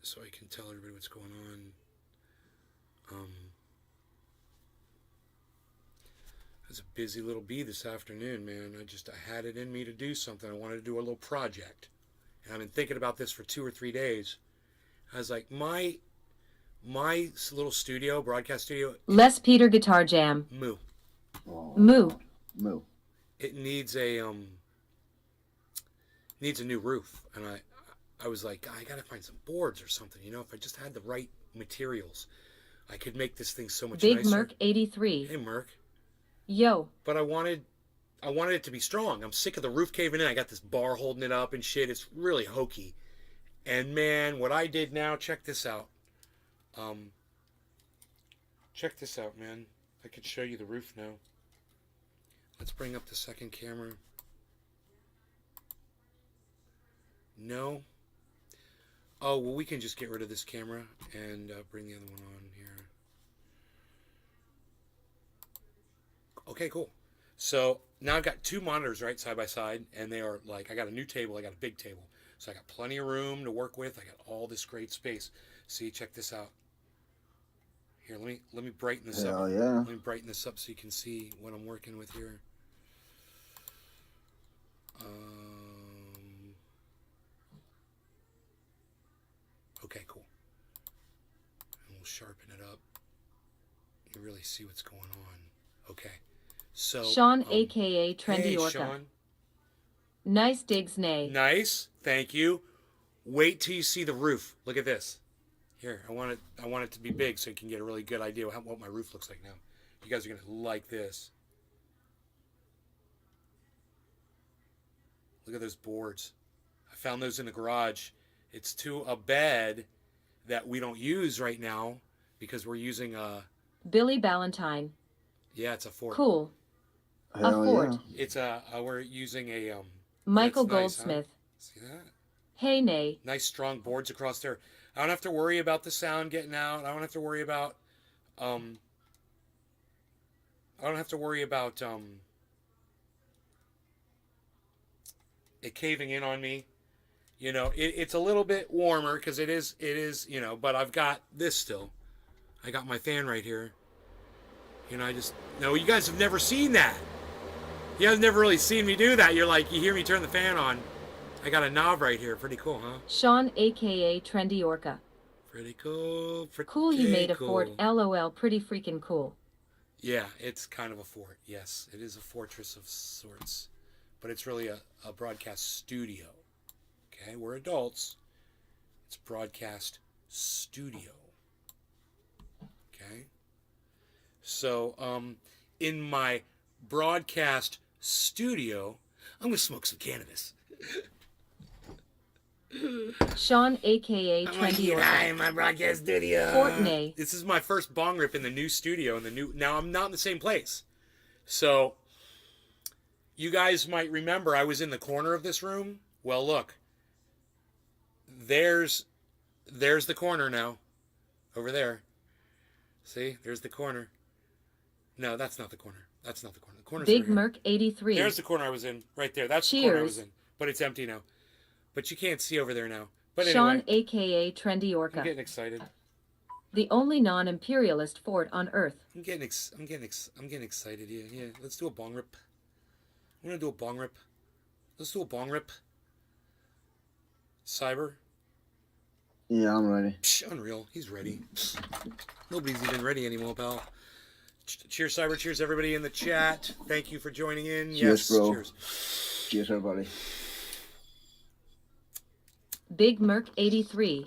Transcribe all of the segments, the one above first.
so I can tell everybody what's going on. I was a busy little bee this afternoon, man. I had it in me to do something. I wanted to do a little project. And I've been thinking about this for 2 or 3 days. I was like, my little studio, broadcast studio. Les Peter Guitar Jam. Moo. Oh, Moo. Moo. It needs a new roof. And I was like, I gotta find some boards or something. You know, if I just had the right materials, I could make this thing so much Big nicer. Merc 83. Hey, Merc. Yo. But I wanted it to be strong. I'm sick of the roof caving in. I got this bar holding it up and shit. It's really hokey. And man, what I did now, check this out. Check this out, man. I could show you the roof now. Let's bring up the second camera. No. Oh, well, we can just get rid of this camera and bring the other one on here. Okay, cool. So now I've got 2 monitors right side by side, and they are like, I got a new table, I got a big table. So I got plenty of room to work with. I got all this great space. See, check this out. Here, let me brighten this Hell up. yeah. Let me brighten this up so you can see what I'm working with here. Okay, cool. And we'll sharpen it up. You really see what's going on. Okay. So Sean, a.k.a. Trendy hey, Orca. Sean. Nice digs, nay. Nice. Thank you. Wait till you see the roof. Look at this. Here, I want it to be big so you can get a really good idea of what my roof looks like now. You guys are going to like this. Look at those boards. I found those in the garage. It's to a bed that we don't use right now because we're using a... Billy Ballantyne. Yeah, it's a fort. Cool. Hell a fort. yeah. It's we're using a... Michael that's nice, Goldsmith. huh? See that? Hey, nay. Nice strong boards across there. I don't have to worry about the sound getting out. I don't have to worry about it caving in on me. You know, it's a little bit warmer because it is, you know, but I've got this still. I got my fan right here. You know, no, you guys have never seen that. You guys have never really seen me do that. You're like, you hear me turn the fan on. I got a knob right here. Pretty cool, huh? Sean, a.k.a. Trendy Orca. Pretty cool. Pretty Cool, you made a cool. fort. LOL, pretty freaking cool. Yeah, it's kind of a fort. Yes, it is a fortress of sorts. But it's really a broadcast studio. Okay, we're adults. It's broadcast studio. Okay? So, in my broadcast studio, I'm going to smoke some cannabis. Sean, a.k.a. Trendy Orca. in my broadcast studio. Fortney. This is my first bong rip in the new studio. Now I'm not in the same place. So, you guys might remember I was in the corner of this room. Well, look. There's the corner now. Over there. See? There's the corner. No, that's not the corner. That's not the corner. The corner's Big over here. Merc 83. There's the corner I was in. Right there. That's the corner I was in. But it's empty now. But you can't see over there now. But Sean, anyway. a.k.a. Trendy Orca. I'm getting excited. The only non-imperialist fort on Earth. I'm getting excited. Yeah. Let's do a bong rip. I'm gonna do a bong rip. Let's do a bong rip. Cyber. Yeah, I'm ready. Psh, unreal. He's ready. Nobody's even ready anymore, pal. Cheers, Cyber. Cheers, everybody in the chat. Thank you for joining in. Cheers, yes, bro. Cheers. Cheers, everybody. Big Merc 83.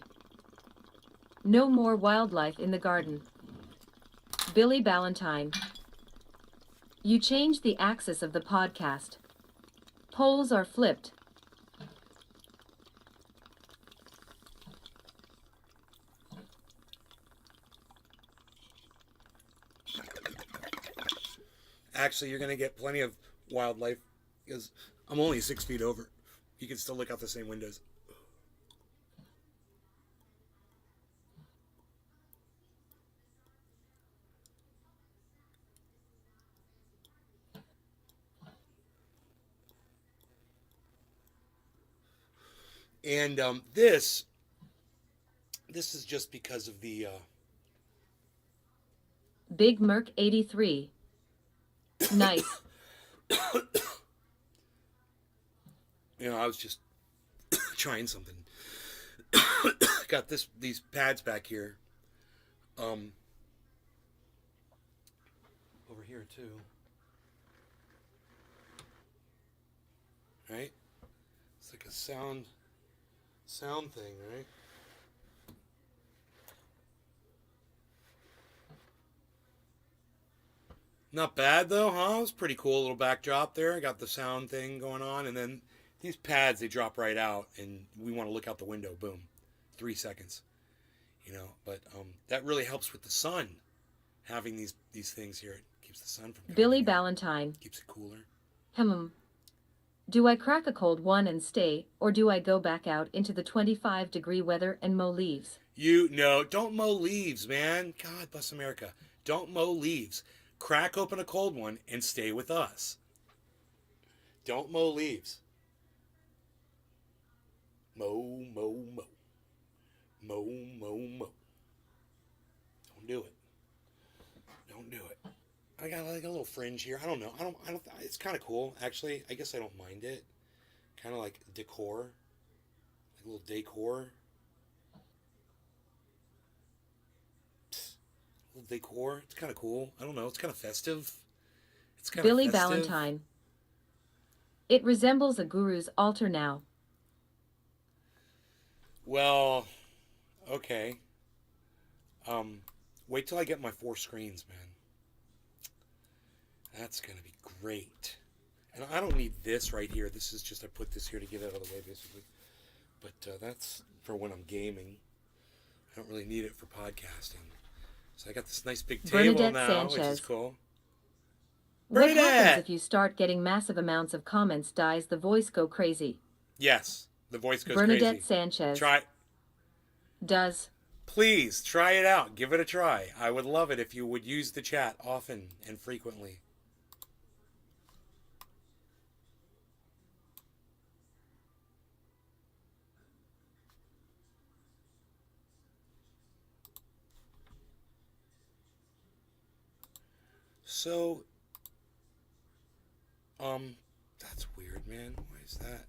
No more wildlife in the garden. Billy Ballantyne. You changed the axis of the podcast. Poles are flipped. Actually, you're going to get plenty of wildlife because I'm only 6 feet over. You can still look out the same windows. And this This is just because of the Big Merc 83. Nice. I was just trying something. Got these pads back here. Over here too. Right? It's like a sound thing, right? Not bad though, huh? It was pretty cool little backdrop there. I got the sound thing going on, and then these pads, they drop right out, and we want to look out the window. Boom, 3 seconds. But that really helps with the sun. Having these things here, it keeps the sun from coming Billy in. Ballantyne. Keeps it cooler. Do I crack a cold one and stay, or do I go back out into the 25-degree weather and mow leaves? Don't mow leaves, man. God bless America. Don't mow leaves. Crack open a cold one and stay with us. Don't mow leaves. Mow, mow, mow. Mow, mow, mow. Don't do it. Don't do it. I got like a little fringe here. I don't know. I don't. It's kind of cool, actually. I guess I don't mind it. Kind of like decor, like a little decor. Little decor. It's kind of cool. I don't know. It's kind of festive. It's kind Billy of festive. Ballantyne. It resembles a guru's altar now. Well, okay. Wait till I get my 4 screens, man. That's gonna be great. And I don't need this right here. This is just I put this here to get it out of the way, basically. But that's for when I'm gaming. I don't really need it for podcasting. So I got this nice big table Bernadette now, Sanchez. which is cool. What happens Bernadette! if you start getting massive amounts of comments? Does the voice go crazy? Yes, the voice goes Bernadette crazy. Sanchez. Try. Does. Please try it out. Give it a try. I would love it if you would use the chat often and frequently. So, that's weird, man. Why is that?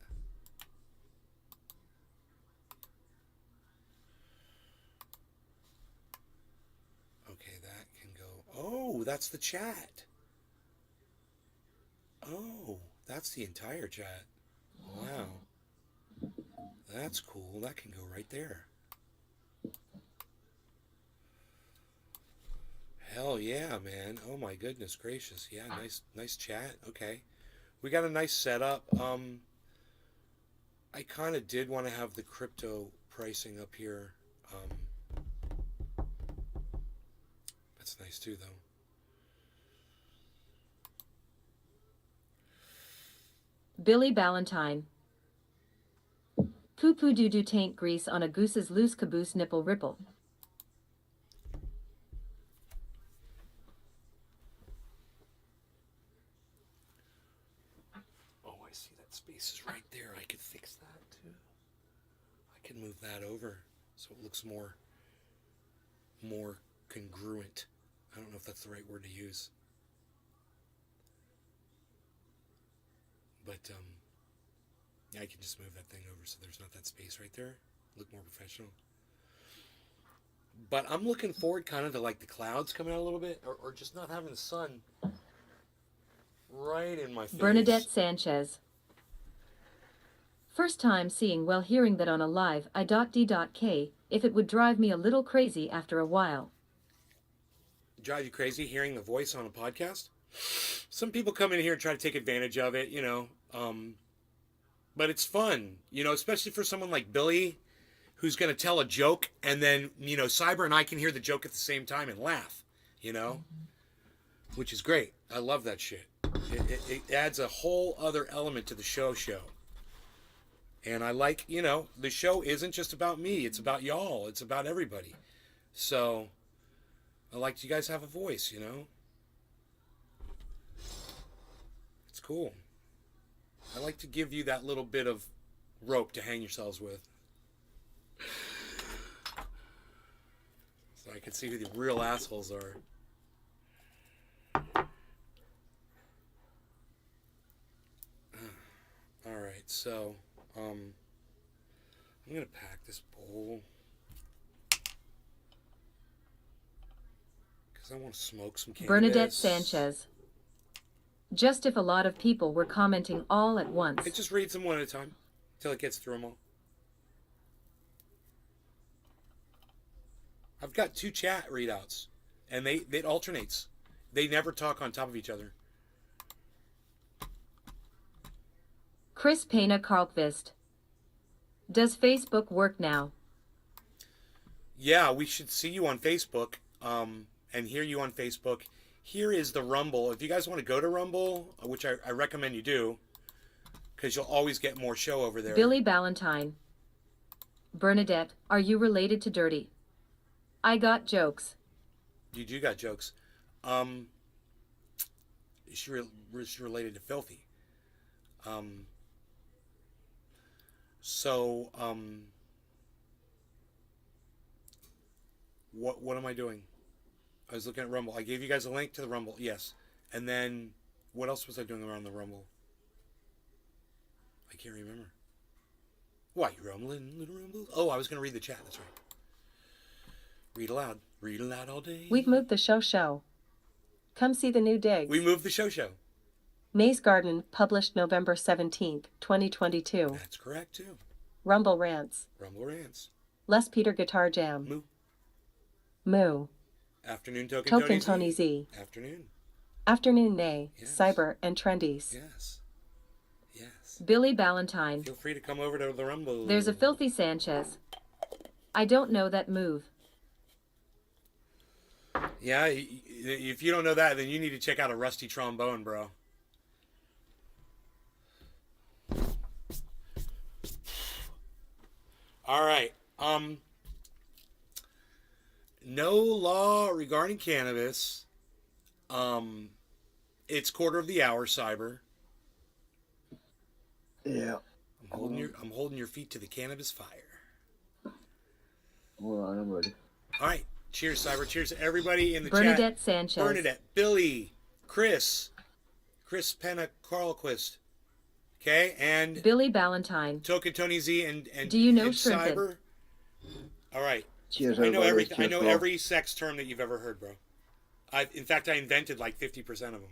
Okay, that can go. Oh, that's the chat. Oh, that's the entire chat. Wow. That's cool. That can go right there. Hell yeah, man. Oh my goodness gracious. Yeah, nice chat. Okay. We got a nice setup. I kind of did want to have the crypto pricing up here. That's nice too, though. Billy Ballantyne. Poo poo doo doo tank grease on a goose's loose caboose nipple ripple. Oh, I see that space is right there. I could fix that too. I can move that over so it looks more congruent. I don't know if that's the right word to use. But yeah, I can just move that thing over so there's not that space right there. Look more professional. But I'm looking forward kind of to like the clouds coming out a little bit, or just not having the sun right in my face. Bernadette Sanchez. First time seeing well hearing that on a live I.D.K, if it would drive me a little crazy after a while. Drive you crazy hearing the voice on a podcast? Some people come in here and try to take advantage of it, but it's fun, especially for someone like Billy, who's going to tell a joke, and then, Cyber and I can hear the joke at the same time and laugh, which is great. I love that shit. It adds a whole other element to the show. And I like, the show isn't just about me. It's about y'all. It's about everybody. So I like you guys have a voice, It's cool. I like to give you that little bit of rope to hang yourselves with. can see who the real assholes are. All right, so I'm gonna pack this bowl because I want to smoke some cannabis. Bernadette Sanchez. Just if a lot of people were commenting all at once. It just reads them one at a time until it gets through them all. I've got 2 chat readouts, and it alternates. They never talk on top of each other. Chris Pena Karlqvist. Does Facebook work now? Yeah, we should see you on Facebook, and hear you on Facebook. Here is the Rumble. If you guys want to go to Rumble, which I recommend you do, because you'll always get more show over there. Billy Ballantyne. Bernadette, are you related to Dirty? I got jokes. You do got jokes. She's related to Filthy. What am I doing? I was looking at Rumble. I gave you guys a link to the Rumble, yes. And then, what else was I doing around the Rumble? I can't remember. Why, you rumbling, little rumble? Oh, I was going to read the chat, that's right. Read aloud. Read aloud all day. We've moved the show. Come see the new digs. We moved the show. Maze Garden, published November 17th, 2022. That's correct, too. Rumble Rants. Rumble Rants. Les Peter Guitar Jam. Moo. Moo. Afternoon Token Tony Z. Afternoon. Afternoon Nay. Yes. Cyber and Trendies. Yes. Billy Ballantyne. Feel free to come over to the Rumble. There's a Filthy Sanchez. I don't know that move. Yeah, if you don't know that, then you need to check out a rusty trombone, bro. All right. No law regarding cannabis. It's quarter of the hour, Cyber. Yeah. I'm holding your feet to the cannabis fire. Hold on, I'm ready. All right. Cheers, Cyber. Cheers to everybody in the Bernadette chat. Sanchez. Bernadette, Billy, Chris Pena Karlqvist. Okay, and Billy Ballantyne. Token Tony Z and Do you know and Shrimpin? Cyber. All right. Cheers, I know everybody. everything. I Cheers, know bro. every sex term that you've ever heard, bro. In fact, I invented like 50% of them.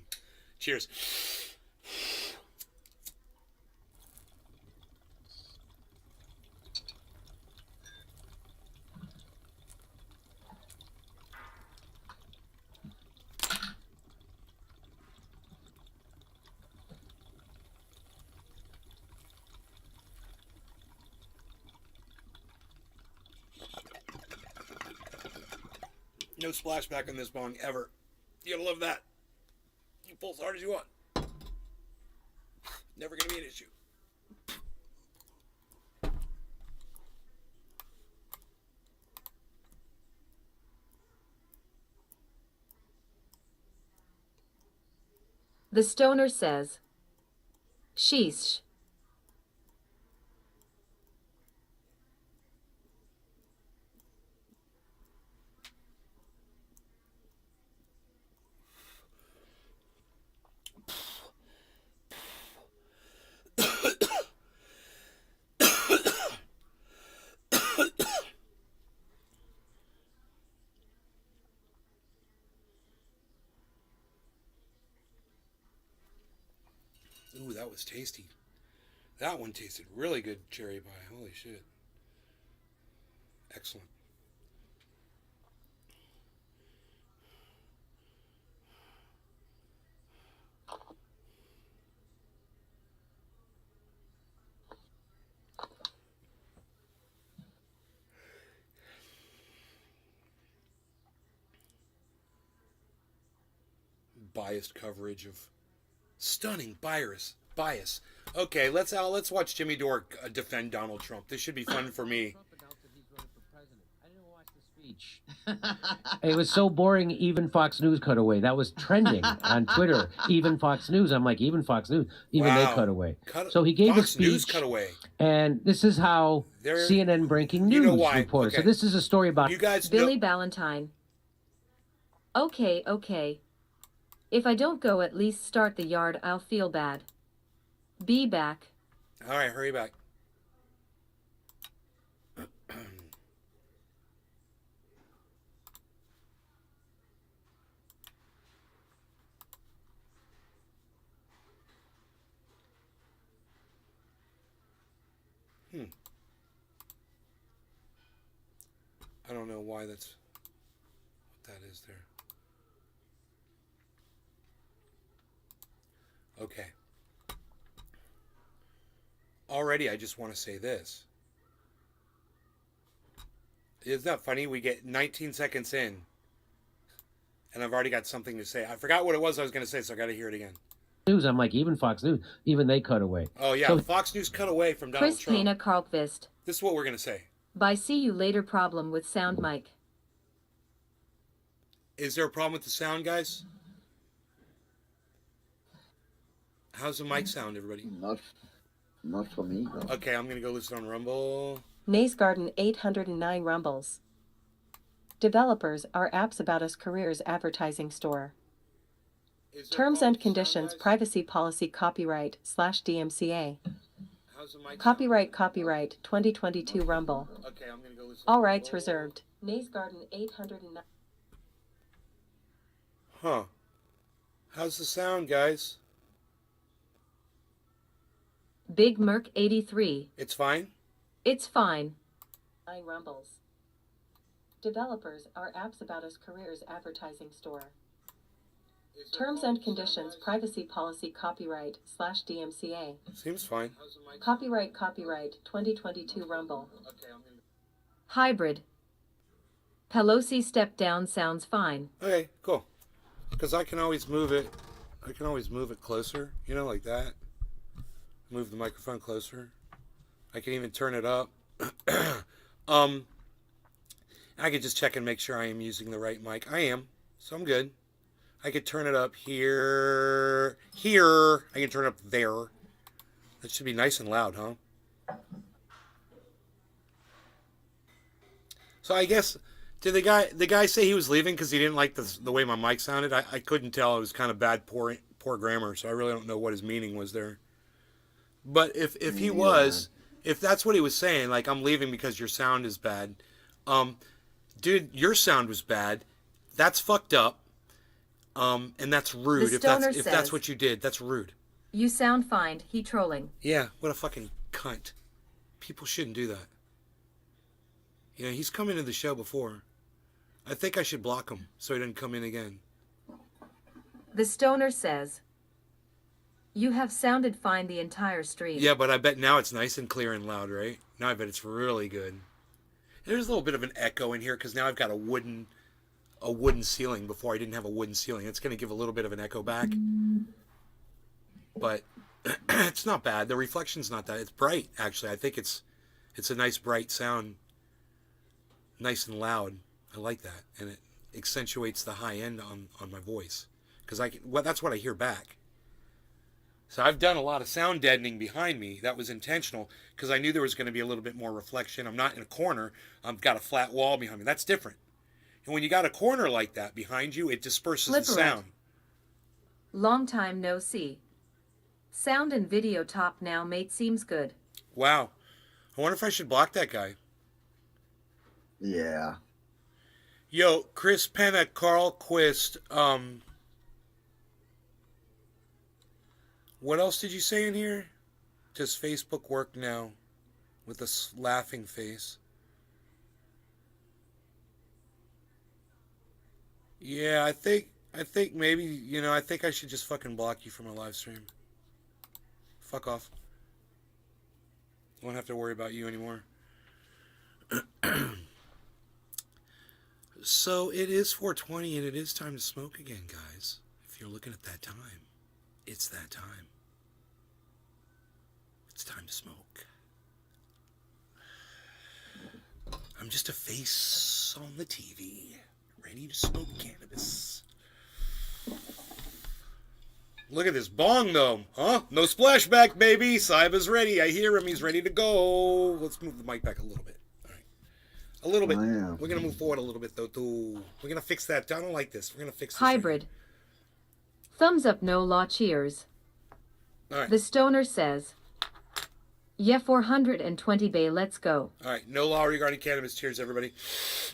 Cheers. No splashback on this bong ever. You gotta love that. You pull as hard as you want. Never gonna be an issue. The stoner says. Sheesh. Ooh, that was tasty. That one tasted really good, cherry pie. Holy shit. Excellent. Biased coverage of stunning bias. Okay, let's watch Jimmy Dore defend Donald Trump. This should be fun for me. It was so boring, even Fox News cut away. That was trending on Twitter. Even Fox News. I'm like, even Fox News. Even they cut away. So he gave a Fox speech. News cut away. And this is how CNN breaking news You know why. reported. Okay. So this is a story about You guys Billy know, Ballantyne. Okay, okay. If I don't go at least start the yard, I'll feel bad. Be back. All right, hurry back. I don't know why what that is there. Okay. Already, I just want to say this. Isn't that funny? We get 19 seconds in, and I've already got something to say. I forgot what it was I was going to say, so I got to hear it again. News. I'm like, even Fox News, even they cut away. Oh, yeah. So- Fox News cut away from Donald Chris Trump. Pena Karlkvist. This is what we're going to say. Bye, see you later. Problem with sound mic. Is there a problem with the sound, guys? How's the mic sound, everybody? Not for me. No. Okay, I'm going to go listen on Rumble. Nays Garden 809 Rumbles. Developers are Apps About Us Careers advertising store. Is there a Terms problem and with the sound, conditions, guys? privacy policy, copyright /DMCA. How's the mic Copyright 2022 Rumble. sound? Okay, I'm going to go listen All on rights Rumble. reserved. Nays Garden 809. Huh. How's the sound, guys? Big Merc 83. It's fine? It's fine. 9 Rumbles. Developers are Apps About Us Careers advertising store. Is there a Terms problem and with the sound, conditions, guys? privacy policy, copyright /DMCA. Seems fine. Copyright 2022 Rumble. Okay, I'm going to... Hybrid. Pelosi step down sounds fine. Okay, cool. Because I can always move it. I can always move it closer, you know, like that. Move the microphone closer. I can even turn it up. I could just check and make sure I am using the right mic. I am, so I'm good. I could turn it up here. I can turn it up there. That should be nice and loud, huh? So I guess, did the guy say he was leaving because he didn't like the way my mic sounded? I couldn't tell. It was kind of bad, poor grammar, so I really don't know what his meaning was there. But if he was, if that's what he was saying, like, I'm leaving because your sound is bad, dude, your sound was bad. That's fucked up. And that's rude. The If that's stoner what you did, that's rude. You sound fine. He trolling. Yeah, what a fucking cunt. People shouldn't do that. You know, he's come into the show before. I think I should block him so he doesn't come in again. The stoner says. You have sounded fine the entire stream. Yeah, but I bet now it's nice and clear and loud, right? Now I bet it's really good. There's a little bit of an echo in here because now I've got a wooden ceiling. Before I didn't have a wooden ceiling. It's going to give a little bit of an echo back. But it's not bad. The reflection's not that. It's bright, actually. I think it's a nice bright sound. Nice and loud. I like that. And it accentuates the high end on my voice. Because that's what I hear back. So I've done a lot of sound deadening behind me. That was intentional because I knew there was going to be a little bit more reflection. I'm not in a corner. I've got a flat wall behind me. That's different. And when you got a corner like that behind you, it disperses the Slippery. sound. Long time no see. Sound and video top now, mate. Seems good. Wow. I wonder if I should block that guy. Yeah. Yo, Chris Penna, Carl Quist, what else did you say in here? Does Facebook work now? With a laughing face. Yeah, I think maybe, you know, I think I should just fucking block you from a live stream. Fuck off. Won't have to worry about you anymore. So it is 4:20 and it is time to smoke again, guys. If you're looking at that time, it's that time. It's time to smoke. I'm just a face on the TV, ready to smoke cannabis. Look at this bong, though, huh? No splashback, baby. Saiba's ready. I hear him. He's ready to go. Let's move the mic back a little bit. All right. A little bit. I am. We're gonna move forward a little bit though. Too. We're gonna fix that. I don't like this. We're gonna fix this. Hybrid. Thumbs up, no law, cheers. All right. The stoner says, yeah, 420 bay, let's go. All right. No law regarding cannabis. Cheers, everybody.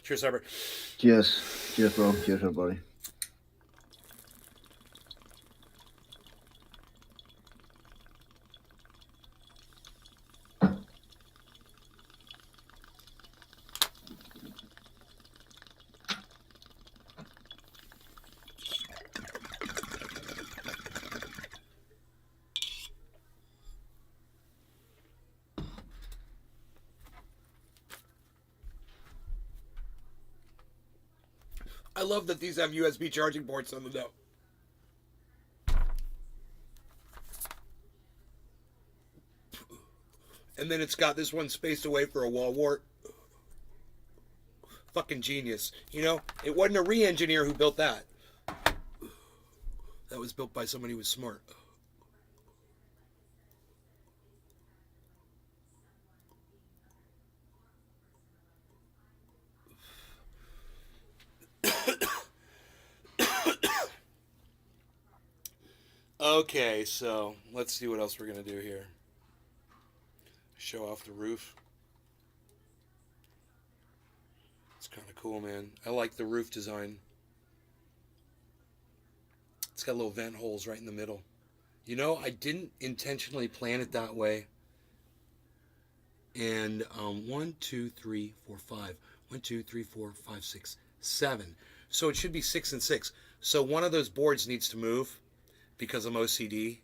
Cheers, Harbor. Cheers. Cheers, bro. Cheers, everybody. I love that these have USB charging ports on the dough. And then it's got this one spaced away for a wall wart. Fucking genius. You know, it wasn't a re-engineer who built that. That was built by somebody who was smart. Okay, so let's see what else we're going to do here. Show off the roof. It's kind of cool, man. I like the roof design. It's got little vent holes right in the middle. You know, I didn't intentionally plan it that way. And 1, 2, 3, 4, 5. 1, 2, 3, 4, 5, 6, 7. So it should be 6 and 6. So one of those boards needs to move because I'm OCD.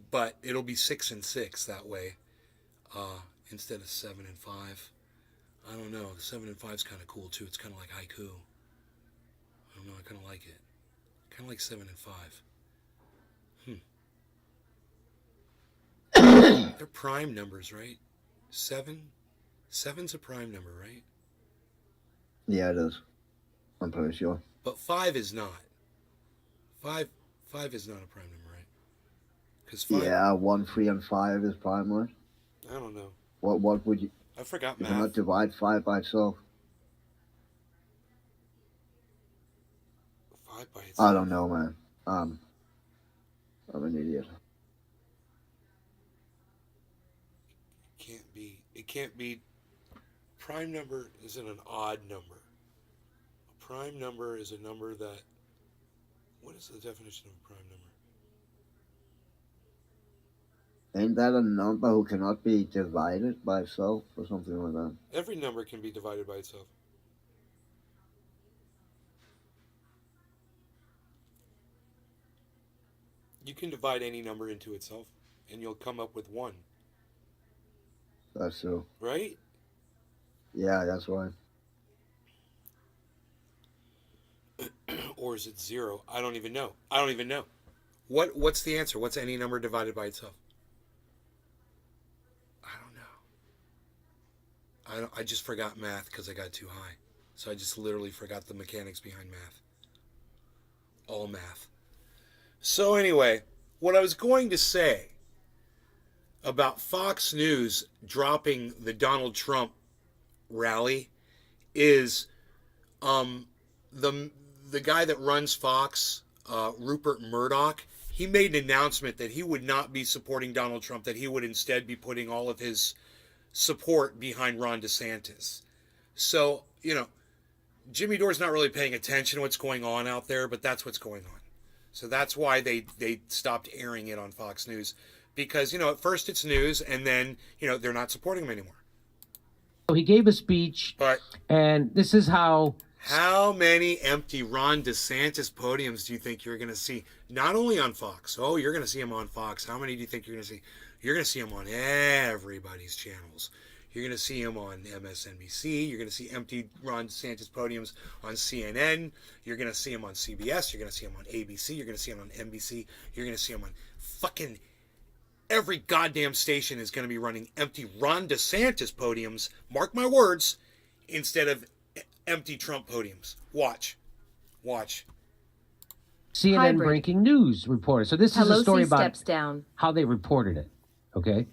But it'll be 6 and 6 that way, instead of 7 and 5. I don't know. 7 and 5 is kind of cool too. It's kind of like haiku. I don't know. I kind of like it. Kind of like 7 and 5. They're prime numbers, right? 7's a prime number, right? Yeah, it is. I'm pretty sure. But 5 is not. 5 is not a prime number, right? Because 5. Yeah, 1, 3, and 5 is prime, right? I don't know. What would you? I forgot You cannot math. divide 5 by itself. 5 by itself. I don't know, man. I'm an idiot. It can't be. Prime number isn't an odd number. A prime number is a number that. What is the definition of a prime number? Ain't that a number who cannot be divided by itself or something like that? Every number can be divided by itself. You can divide any number into itself, and you'll come up with 1, That's true. right? Yeah, that's right. Or is it 0? I don't even know. What's the answer? What's any number divided by itself? I don't know. I just forgot math because I got too high. So I just literally forgot the mechanics behind math. All math. So anyway, what I was going to say about Fox News dropping the Donald Trump rally is the guy that runs Fox, Rupert Murdoch, he made an announcement that he would not be supporting Donald Trump, that he would instead be putting all of his support behind Ron DeSantis. So, you know, Jimmy Dore's not really paying attention to what's going on out there, but that's what's going on. So that's why they stopped airing it on Fox News. Because, you know, at first it's news, and then, you know, they're not supporting him anymore. So he gave a speech, But and this is how many empty Ron DeSantis podiums do you think you're going to see? Not only on Fox. Oh, you're going to see him on Fox. How many do you think you're going to see? You're going to see him on everybody's channels. You're going to see him on MSNBC. You're going to see empty Ron DeSantis podiums on CNN. You're going to see him on CBS. You're going to see him on ABC. You're going to see him on NBC. You're going to see him on fucking every goddamn station is going to be running empty Ron DeSantis podiums. Mark my words, instead of empty Trump podiums. Watch. CNN Hybrid. breaking news reported. So this is a Pelosi story about steps down. how they reported it. Okay.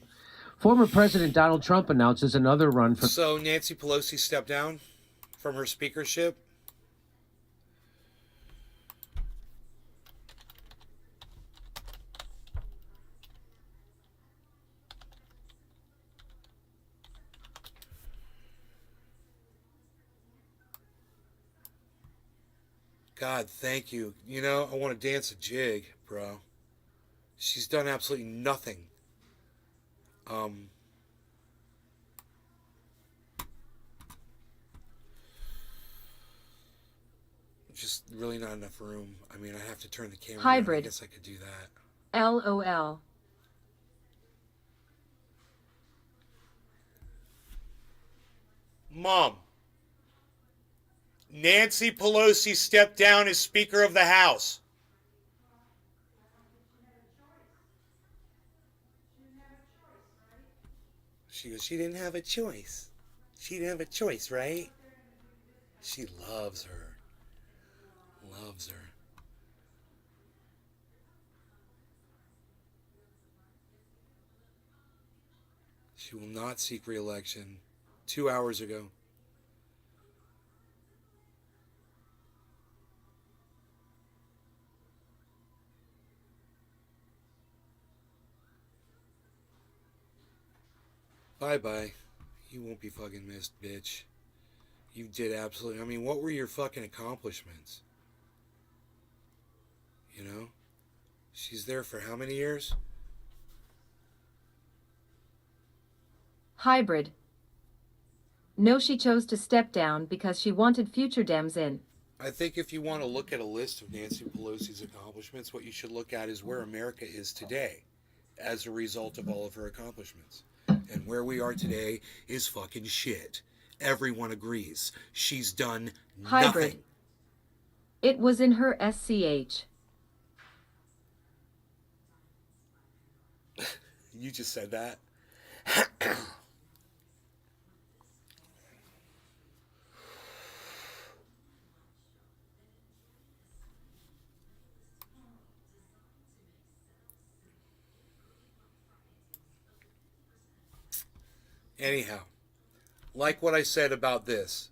Former President Donald Trump announces another run for... So Nancy Pelosi stepped down from her speakership. God, thank you. You know, I want to dance a jig, bro. She's done absolutely nothing. Just really not enough room. I mean, I have to turn the camera Hybrid. on. I guess I could do that. LOL. Mom, Nancy Pelosi stepped down as Speaker of the House. She goes, she didn't have a choice. She didn't have a choice, right? She loves her. Loves her. She will not seek re-election. 2 hours ago. Bye-bye. You won't be fucking missed, bitch. You did absolutely... I mean, what were your fucking accomplishments? You know? She's there for how many years? Hybrid. No, she chose to step down because she wanted future Dems in. I think if you want to look at a list of Nancy Pelosi's accomplishments, what you should look at is where America is today as a result of all of her accomplishments. And where we are today is fucking shit. Everyone agrees. She's done Hybrid. nothing. It was in her SCH. You just said that. Anyhow, like what I said about this,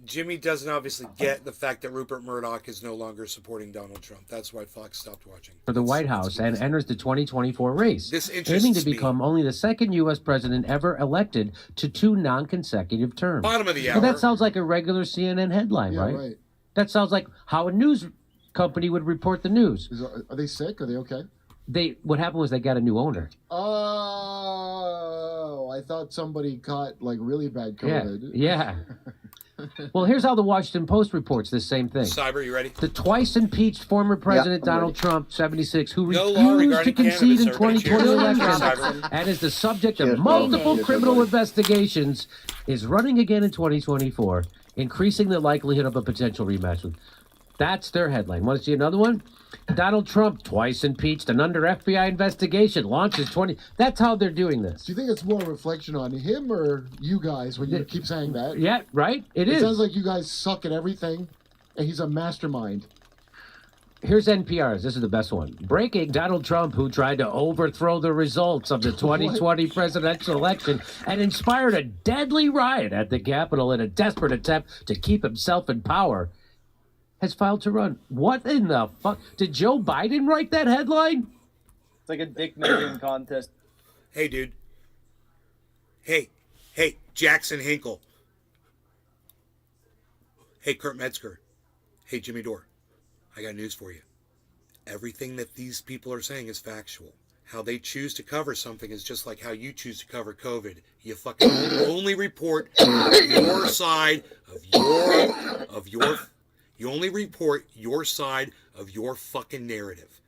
Jimmy doesn't obviously get the fact that Rupert Murdoch is no longer supporting Donald Trump. That's why Fox stopped watching. for the White House and enters the 2024 race, This interests aiming to me. become only the second U.S. president ever elected to 2 non-consecutive terms. Bottom of the Well, hour. that sounds like a regular CNN headline, Yeah, right? right. That sounds like how a news company would report the news. Are they sick? Are they okay? What happened was they got a new owner. Oh, I thought somebody caught like really bad COVID. Yeah. Well, here's how the Washington Post reports this same thing. Cyber, you ready? The twice impeached former President I'm Donald Trump, 76, who No law refused to regarding concede in cannabis. Everybody 2020 cheers. elections Cyber. and is the subject of Cheers, bro. multiple Cheers, criminal everybody. investigations, is running again in 2024, increasing the likelihood of a potential rematch. That's their headline. Want to see another one? Donald Trump, twice impeached and under FBI investigation, launches 20... That's how they're doing this. Do you think it's more a reflection on him or you guys when you keep saying that? Yeah, right? It It is. sounds like you guys suck at everything, and he's a mastermind. Here's NPR's. This is the best one. Breaking: Donald Trump, who tried to overthrow the results of the 2020 presidential election and inspired a deadly riot at the Capitol in a desperate attempt to keep himself in power, has filed to run. What in the fuck? Did Joe Biden write that headline? It's like a dick measuring contest. Hey, dude. Hey, Jackson Hinkle. Hey, Kurt Metzger. Hey, Jimmy Dore. I got news for you. Everything that these people are saying is factual. How they choose to cover something is just like how you choose to cover COVID. You fucking only report your side of your you only report your side of your fucking narrative.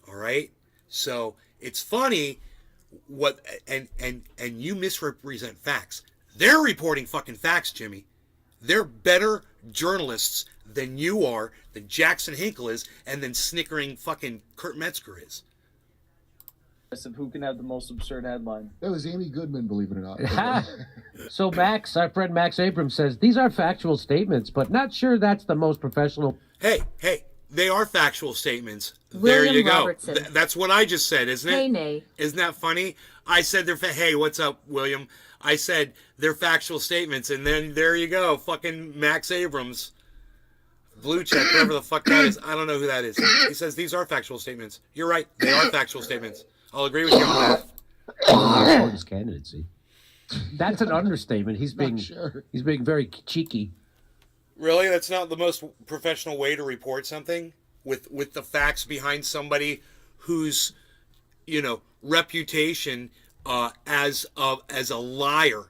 All right? So, it's funny what and you misrepresent facts. They're reporting fucking facts, Jimmy. They're better journalists than you are, than Jackson Hinkle is, and than snickering fucking Kurt Metzger is. Of who can have the most absurd headline. That was Amy Goodman, believe it or not. So Max, our friend Max Abrams says, these are factual statements, but not sure that's the most professional. Hey, They are factual statements. There William you go. Robertson. That's what I just said, isn't it? Hey, nay. Isn't that funny? I said hey, what's up, William? I said they're factual statements, and then there you go. Fucking Max Abrams. Blue check, whatever the fuck that is. I don't know who that is. He says these are factual statements. You're right. They are factual statements. I'll agree with you on that. For his candidacy. That's an understatement. He's being very cheeky. Really? That's not the most professional way to report something? With the facts behind somebody whose, reputation as a liar,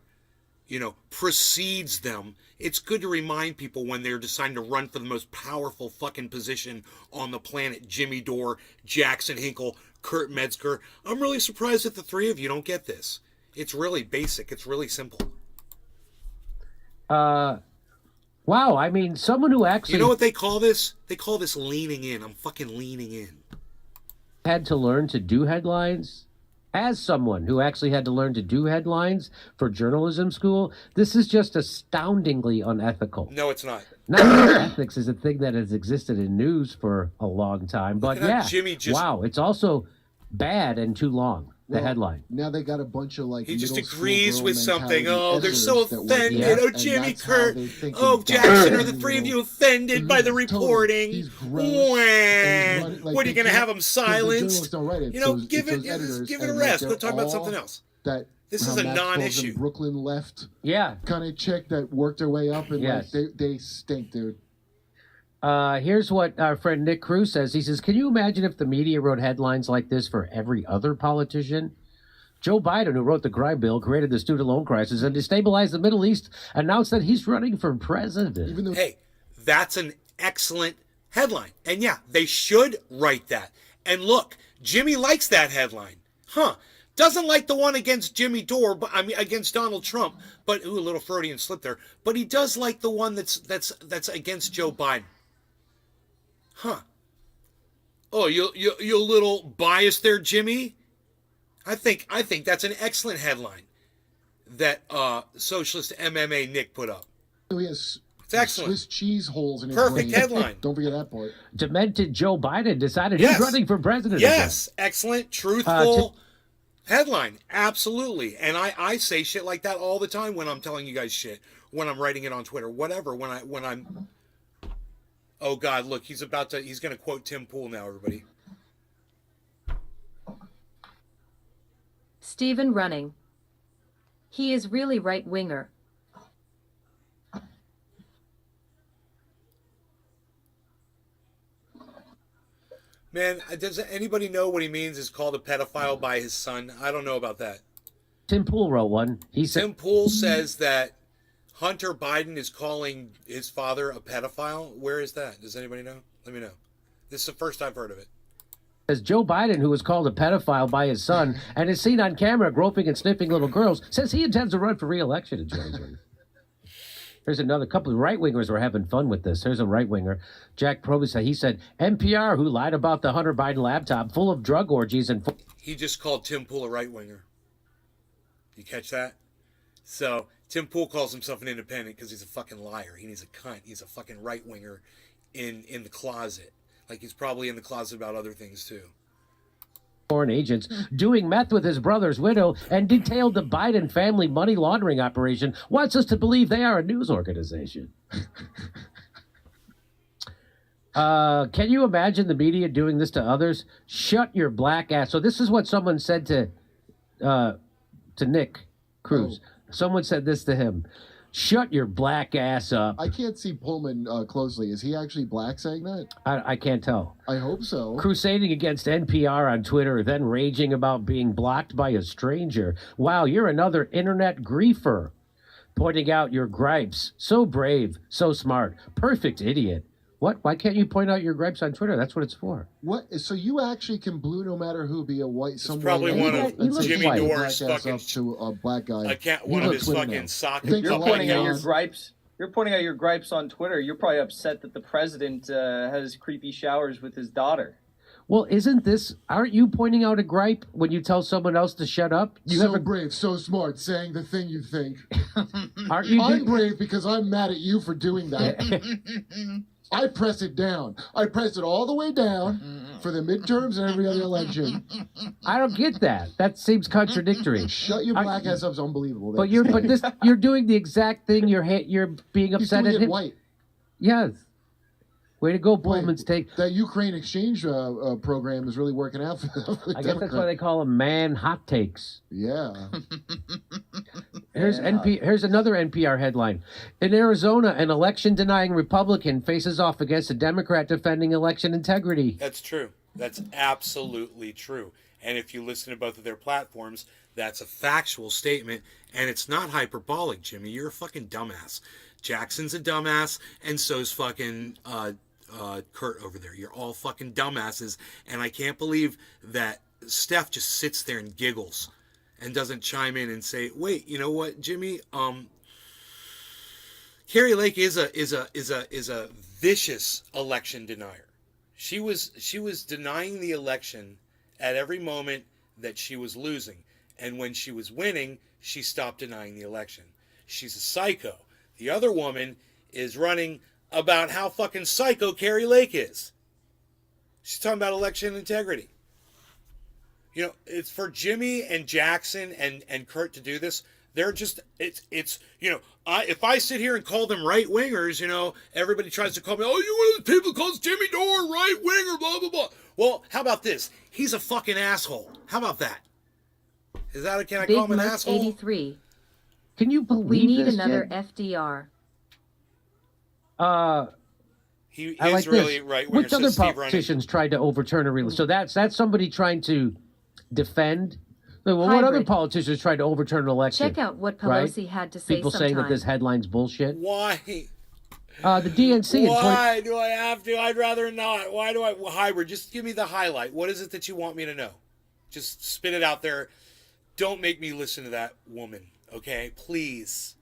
precedes them. It's good to remind people when they're deciding to run for the most powerful fucking position on the planet. Jimmy Dore, Jackson Hinkle, Kurt Metzger. I'm really surprised that the three of you don't get this. It's really basic. It's really simple. Wow, I mean, someone who actually... You know what they call this? They call this leaning in. I'm fucking leaning in. Had to learn to do headlines? As someone who actually had to learn to do headlines for journalism school, this is just astoundingly unethical. No, it's not. Not that ethics is a thing that has existed in news for a long time, but yeah, Jimmy wow, it's also bad and too long. The headline. Now they got a bunch of he just agrees with something. mentality Oh, they're so editors that work offended. there, Oh, and Jimmy, that's how Kurt. they think Oh, it's Jackson, bad. are the three of you offended by the reporting? He's gross. Wah. And he's running- like, What are you they going to can't- have them 'cause the journalists silenced? don't write it. You know, It's give those it editors, give it a and, rest. like, Go talk about they're something all else. That This is how a Max calls them non-issue. Brooklyn left Yeah. kind of chick that worked her way up, and Yes. like they stink, dude. Here's what our friend Nick Cruz says. He says, can you imagine if the media wrote headlines like this for every other politician? Joe Biden, who wrote the crime bill, created the student loan crisis, and destabilized the Middle East, announced that he's running for president. Even though Hey, that's an excellent headline. And yeah, they should write that. And look, Jimmy likes that headline. Doesn't like the one against Jimmy Dore, but I mean against Donald Trump. But a little Freudian slip there. But he does like the one that's against Joe Biden. Oh, you a little biased there, Jimmy? I think that's an excellent headline that Socialist MMA Nick put up. he has It's excellent. Swiss cheese holes in his Perfect brain. headline. Don't forget that part. Demented Joe Biden decided Yes. he's running for president Yes, excellent, truthful headline. Absolutely. And I say shit like that all the time when I'm telling you guys shit, when I'm writing it on Twitter, whatever, when I'm Oh God, look, he's going to quote Tim Pool now, everybody. Stephen running. He is really right-winger. Man, does anybody know what he means is called a pedophile by his son? I don't know about that. Tim Pool wrote one. He said, Tim Pool says that Hunter Biden is calling his father a pedophile. Where is that? Does anybody know? Let me know. This is the first I've heard of it. As Joe Biden, who was called a pedophile by his son and is seen on camera groping and sniffing little girls, says he intends to run for re-election in 2020. Here's another couple of right-wingers were having fun with this. Here's a right-winger, Jack Probus. He said, NPR, who lied about the Hunter Biden laptop full of drug orgies and... He just called Tim Pool a right-winger. You catch that? So, Tim Pool calls himself an independent because he's a fucking liar. He's a cunt. He's a fucking right-winger in the closet. Like, he's probably in the closet about other things, too. Foreign agents doing meth with his brother's widow and detailed the Biden family money laundering operation, wants us to believe they are a news organization. Can you imagine the media doing this to others? Shut your black ass. So this is what someone said to Nick Cruz. Someone said this to him. Shut your black ass up. I can't see Pullman closely. Is he actually black saying that? I can't tell. I hope so. Crusading against NPR on Twitter, then raging about being blocked by a stranger. Wow, you're another internet griefer. Pointing out your gripes. So brave, so smart, perfect idiot. What? Why can't you point out your gripes on Twitter? That's what it's for. What? So you actually can blue no matter who, be a white. It's probably one of Jimmy Dore's fucking to a black guy. one of his fucking socket. You're pointing out your gripes. You're pointing out your gripes on Twitter. You're probably upset that the president has creepy showers with his daughter. Well, aren't you pointing out a gripe when you tell someone else to shut up? You so brave, so smart, saying the thing you think. Aren't you? I'm brave because I'm mad at you for doing that. I press it down. I press it all the way down for the midterms and every other election. I don't get that. That seems contradictory. Shut your black ass up. It's unbelievable. But you're doing the exact thing. You're being He's upset doing at it him. white. Yes. Way to go, Pullman's take. That Ukraine exchange program is really working out for them. I guess that's why they call them man hot takes. Yeah. Here's another NPR headline. In Arizona, an election-denying Republican faces off against a Democrat defending election integrity. That's true. That's absolutely true. And if you listen to both of their platforms, that's a factual statement, and it's not hyperbolic, Jimmy. You're a fucking dumbass. Jackson's a dumbass, and so's fucking Kurt over there. You're all fucking dumbasses, and I can't believe that Steph just sits there and giggles and doesn't chime in and say, "Wait, you know what, Jimmy? Carrie Lake is a vicious election denier. She was denying the election at every moment that she was losing, and when she was winning, she stopped denying the election. She's a psycho. The other woman is running about how fucking psycho Carrie Lake is. She's talking about election integrity. You know, it's for Jimmy and Jackson and Kurt to do this. They're just, it's you know, if I sit here and call them right wingers, you know, everybody tries to call me, oh, you're one of the people who calls Jimmy Dore right winger, blah, blah, blah. Well, how about this? He's a fucking asshole. How about that? Is that, can I Big call him an Merc asshole? 83. Can you believe We need this? another Jen? FDR. He I is like really this. right winger. Which other politicians tried to overturn a real? So that's somebody trying to defend. Well, what other Hybrid. politicians tried to overturn an election? Check out what right? Pelosi had to say People sometime. saying that this headline's bullshit. Why? The DNC. Why do I have to? I'd rather not. Why do I? Well, Hybrid, just give me the highlight. What is it that you want me to know? Just spit it out there. Don't make me listen to that woman, okay? Please.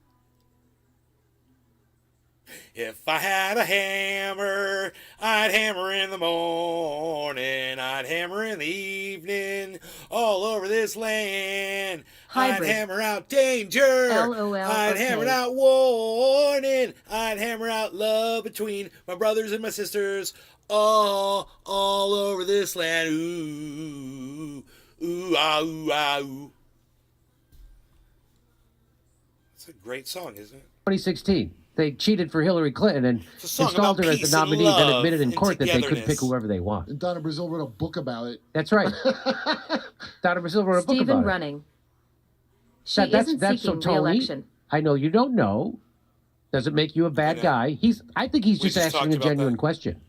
If I had a hammer, I'd hammer in the morning, I'd hammer in the evening, all over this land. Hybrid. I'd hammer out danger. LOL, I'd hammer okay. out warning. I'd hammer out love between my brothers and my sisters, all over this land. Ooh, ooh, ah, ooh, ah, ooh. It's a great song, isn't it? 2016. They cheated for Hillary Clinton and It's a song installed about her as peace the and nominee, then love admitted in and court that they could pick togetherness. whoever they want. And Donna Brazil wrote a book about it. That's right. Donna Brazil wrote a book Stephen about Running. She That's isn't so seeking Tony. re-election. I know you don't know. Doesn't make you a bad know. guy. I think he's We just just asking a talked about genuine that. question.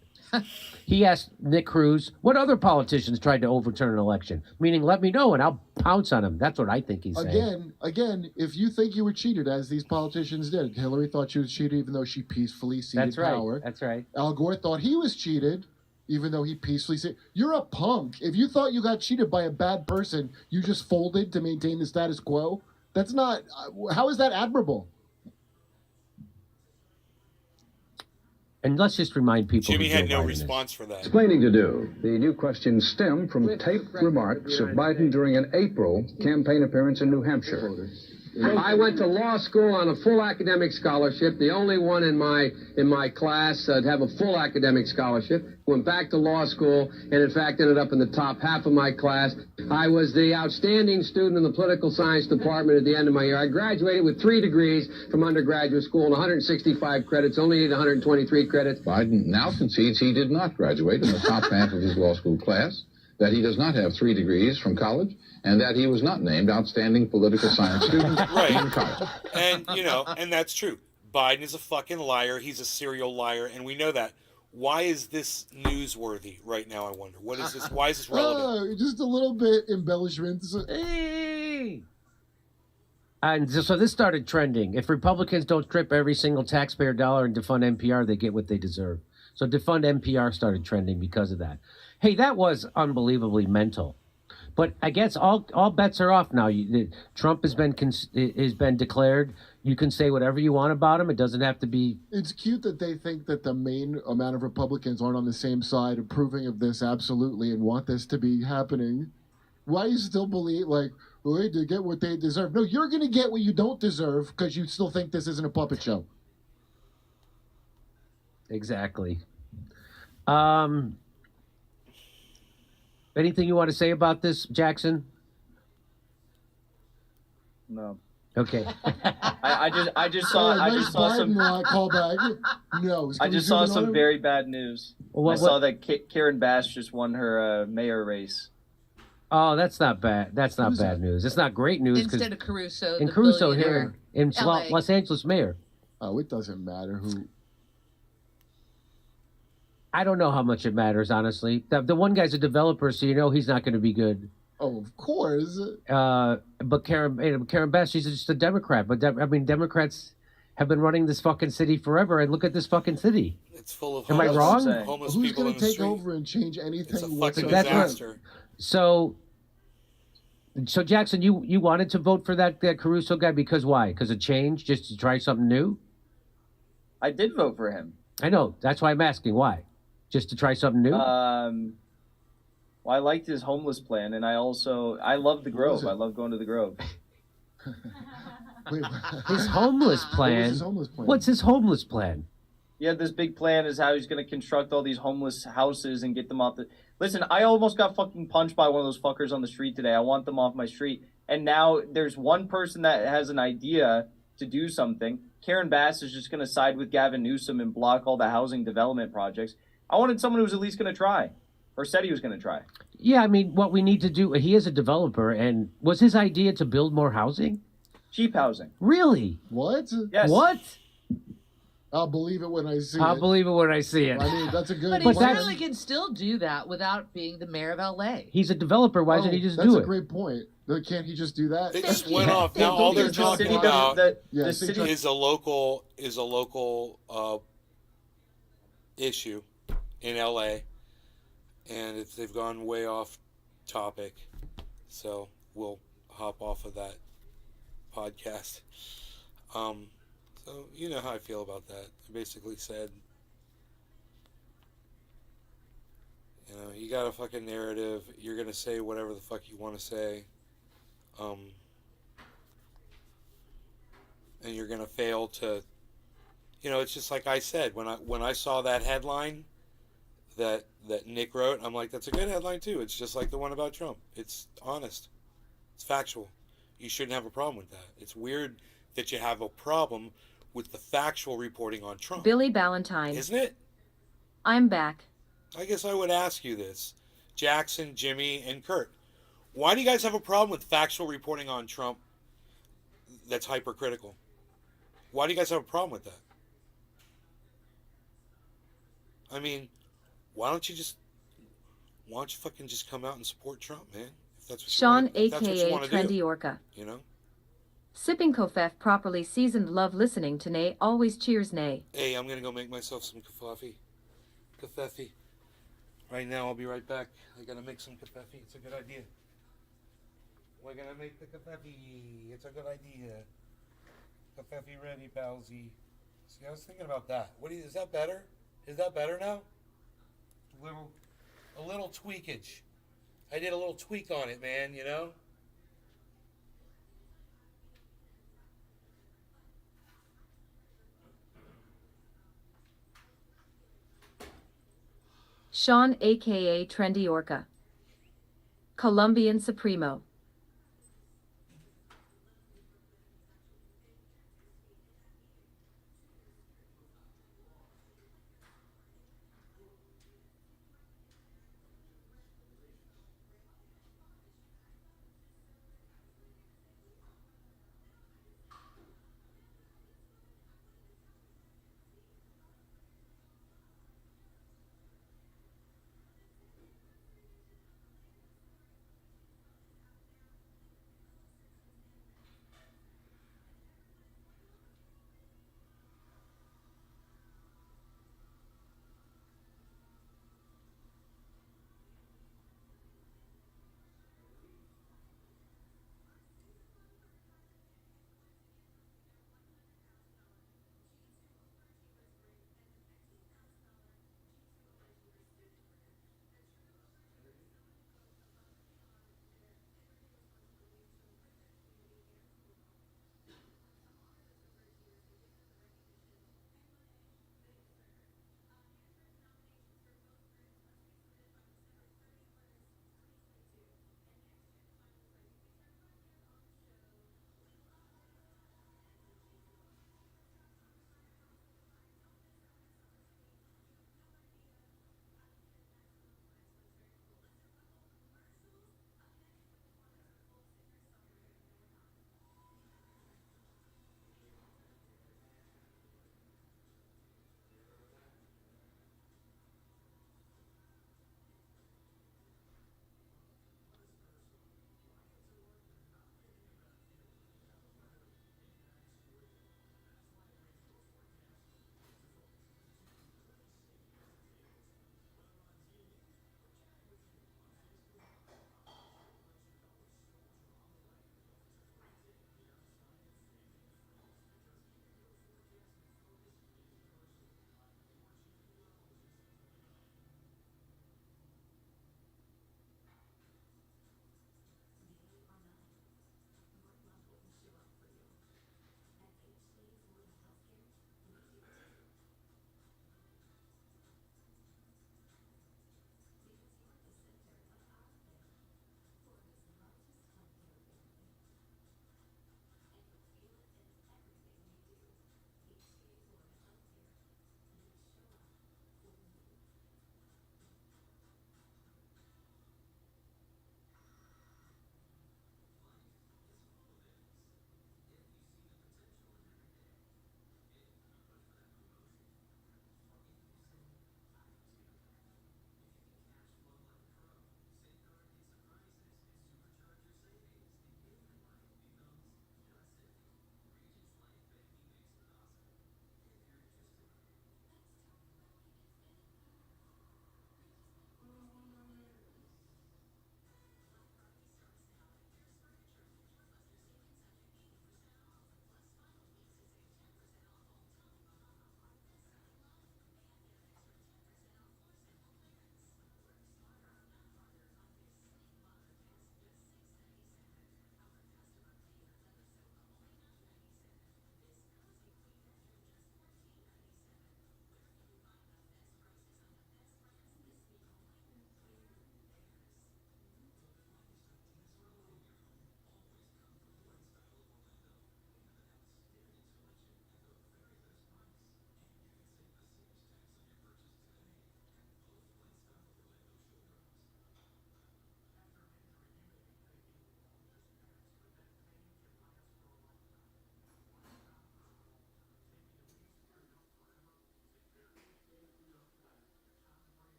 He asked Nick Cruz, what other politicians tried to overturn an election? Meaning, let me know and I'll pounce on him. That's what I think he's saying. Again, if you think you were cheated, as these politicians did, Hillary thought she was cheated even though she peacefully ceded That's right. power. That's right. Al Gore thought he was cheated, even though he peacefully said, "You're a punk. If you thought you got cheated by a bad person, you just folded to maintain the status quo. That's not. How is that admirable?" And let's just remind people. Jimmy who had Joe no Biden is. response for that. Explaining to do. The new questions stem from taped remarks of Biden during an April campaign appearance in New Hampshire. I went to law school on a full academic scholarship, the only one in my class to have a full academic scholarship. Went back to law school and, in fact, ended up in the top half of my class. I was the outstanding student in the political science department at the end of my year. I graduated with 3 degrees from undergraduate school and 165 credits, only needed 123 credits. Biden now concedes he did not graduate in the top half of his law school class, that he does not have 3 degrees from college, and that he was not named outstanding political science student in college. And, you know, and that's true. Biden is a fucking liar. He's a serial liar, and we know that. Why is this newsworthy right now, I wonder? What is this? Why is this relevant? Just a little bit embellishments. Hey! And so this started trending. If Republicans don't strip every single taxpayer dollar and defund NPR, they get what they deserve. So defund NPR started trending because of that. Hey, that was unbelievably mental. But I guess all bets are off now. Trump has been declared. You can say whatever you want about him. It doesn't have to be. It's cute that they think that the main amount of Republicans aren't on the same side approving of this absolutely and want this to be happening. Why you still believe, like, well, they did get what they deserve? No, you're going to get what you don't deserve because you still think this isn't a puppet show. Exactly. Anything you want to say about this, Jackson? No. Okay. I just saw Hey, I nice just saw Biden some callback. No, I can we just zoom saw in on some him? very bad news. Well, I saw that Karen Bass just won her mayor race. Oh, that's not bad. That's not Who's bad that? news. It's not great news Instead of Caruso, in the Caruso billionaire. here in LA. Los Angeles mayor. Oh, it doesn't matter who. I don't know how much it matters, honestly. The one guy's a developer, so you know he's not going to be good. Oh, of course. But Karen Bass, she's just a Democrat. But I mean, Democrats have been running this fucking city forever, and look at this fucking city. It's full of Am I homeless, wrong? homeless Who's people going in to the take street. over and change anything It's a fucking whatsoever? That's what- disaster. So Jackson, you wanted to vote for that Caruso guy because why? Because of change, just to try something new? I did vote for him. I know. That's why I'm asking why. Just to try something new? Well, I liked his homeless plan, and I love the What was Grove. it? I love going to the Grove. Wait, His homeless plan. What was his homeless plan? What's his homeless plan? He had this big plan is how he's going to construct all these homeless houses and get them off the. Listen, I almost got fucking punched by one of those fuckers on the street today. I want them off my street. And now there's one person that has an idea to do something. Karen Bass is just going to side with Gavin Newsom and block all the housing development projects. I wanted someone who was at least going to try, or said he was going to try. Yeah, I mean, what we need to do. He is a developer, and was his idea to build more housing? Cheap housing. Really? What? Yes. What? I'll believe it when I see it. I'll believe it when I see it. I mean, that's a good But he But plan. that's- certainly can still do that without being the mayor of LA. He's a developer. Why doesn't he just that's do a it? great point. Can't he just do that? They Thank just you. went off. Now Thank all you. they're Because the talking city about Yeah, the see, city is a local issue in LA, and they've gone way off topic, so we'll hop off of that podcast. So you know how I feel about that. I basically said, you know, you got a fucking narrative. You're gonna say whatever the fuck you want to say, and you're gonna fail to. You know, it's just like I said when I saw that headline that Nick wrote. I'm like, that's a good headline too. It's just like the one about Trump. It's honest. It's factual. You shouldn't have a problem with that. It's weird that you have a problem with the factual reporting on Trump. Billy Ballantyne. Isn't it? I'm back. I guess I would ask you this. Jackson, Jimmy, and Kurt. Why do you guys have a problem with factual reporting on Trump that's hypercritical? Why do you guys have a problem with that? I mean, why don't you fucking just come out and support Trump, man? If that's what Sean, if that's what you aka wanna Trendy do, Orca. you know? Sipping Kofef properly seasoned love listening to Nay always cheers Nay. Hey, I'm gonna go make myself some kafefe. Kafefe. Right now, I'll be right back. I gotta make some kafefe. It's a good idea. We're gonna make the kafefe. It's a good idea. Kafefe ready, palsy. See, I was thinking about that. Is that better? Is that better now? A little tweakage. I did a little tweak on it, man, you know? Sean, aka Trendy Orca. Colombian Supremo.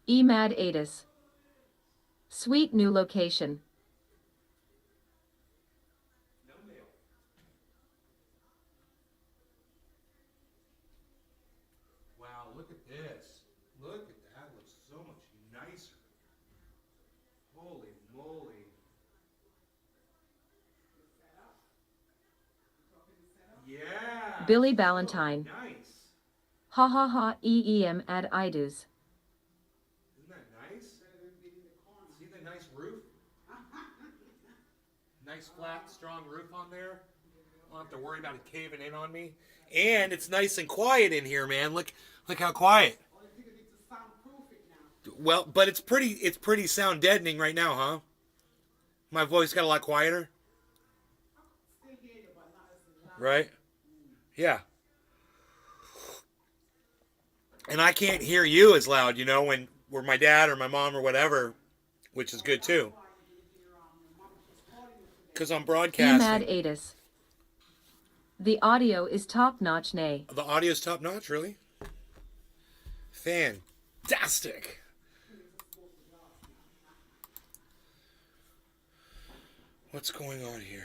Emad Adis. Sweet new location. No mail. Wow, look at this. Look at that. Looks so much nicer. Holy moly. Yeah. Billy so Ballantyne. Nice. Ha ha ha eem ad idus. Isn't that nice? See the nice roof? Nice flat, strong roof on there. I don't have to worry about it caving in on me. And it's nice and quiet in here, man. Look how quiet. Well, but it's pretty sound deadening right now, huh? My voice got a lot quieter. Right? Yeah. And I can't hear you as loud, when we're my dad or my mom or whatever, which is good too. Because I'm broadcasting. Emad Adis. The audio is top-notch, nay. The audio's top-notch, really? Fantastic. What's going on here?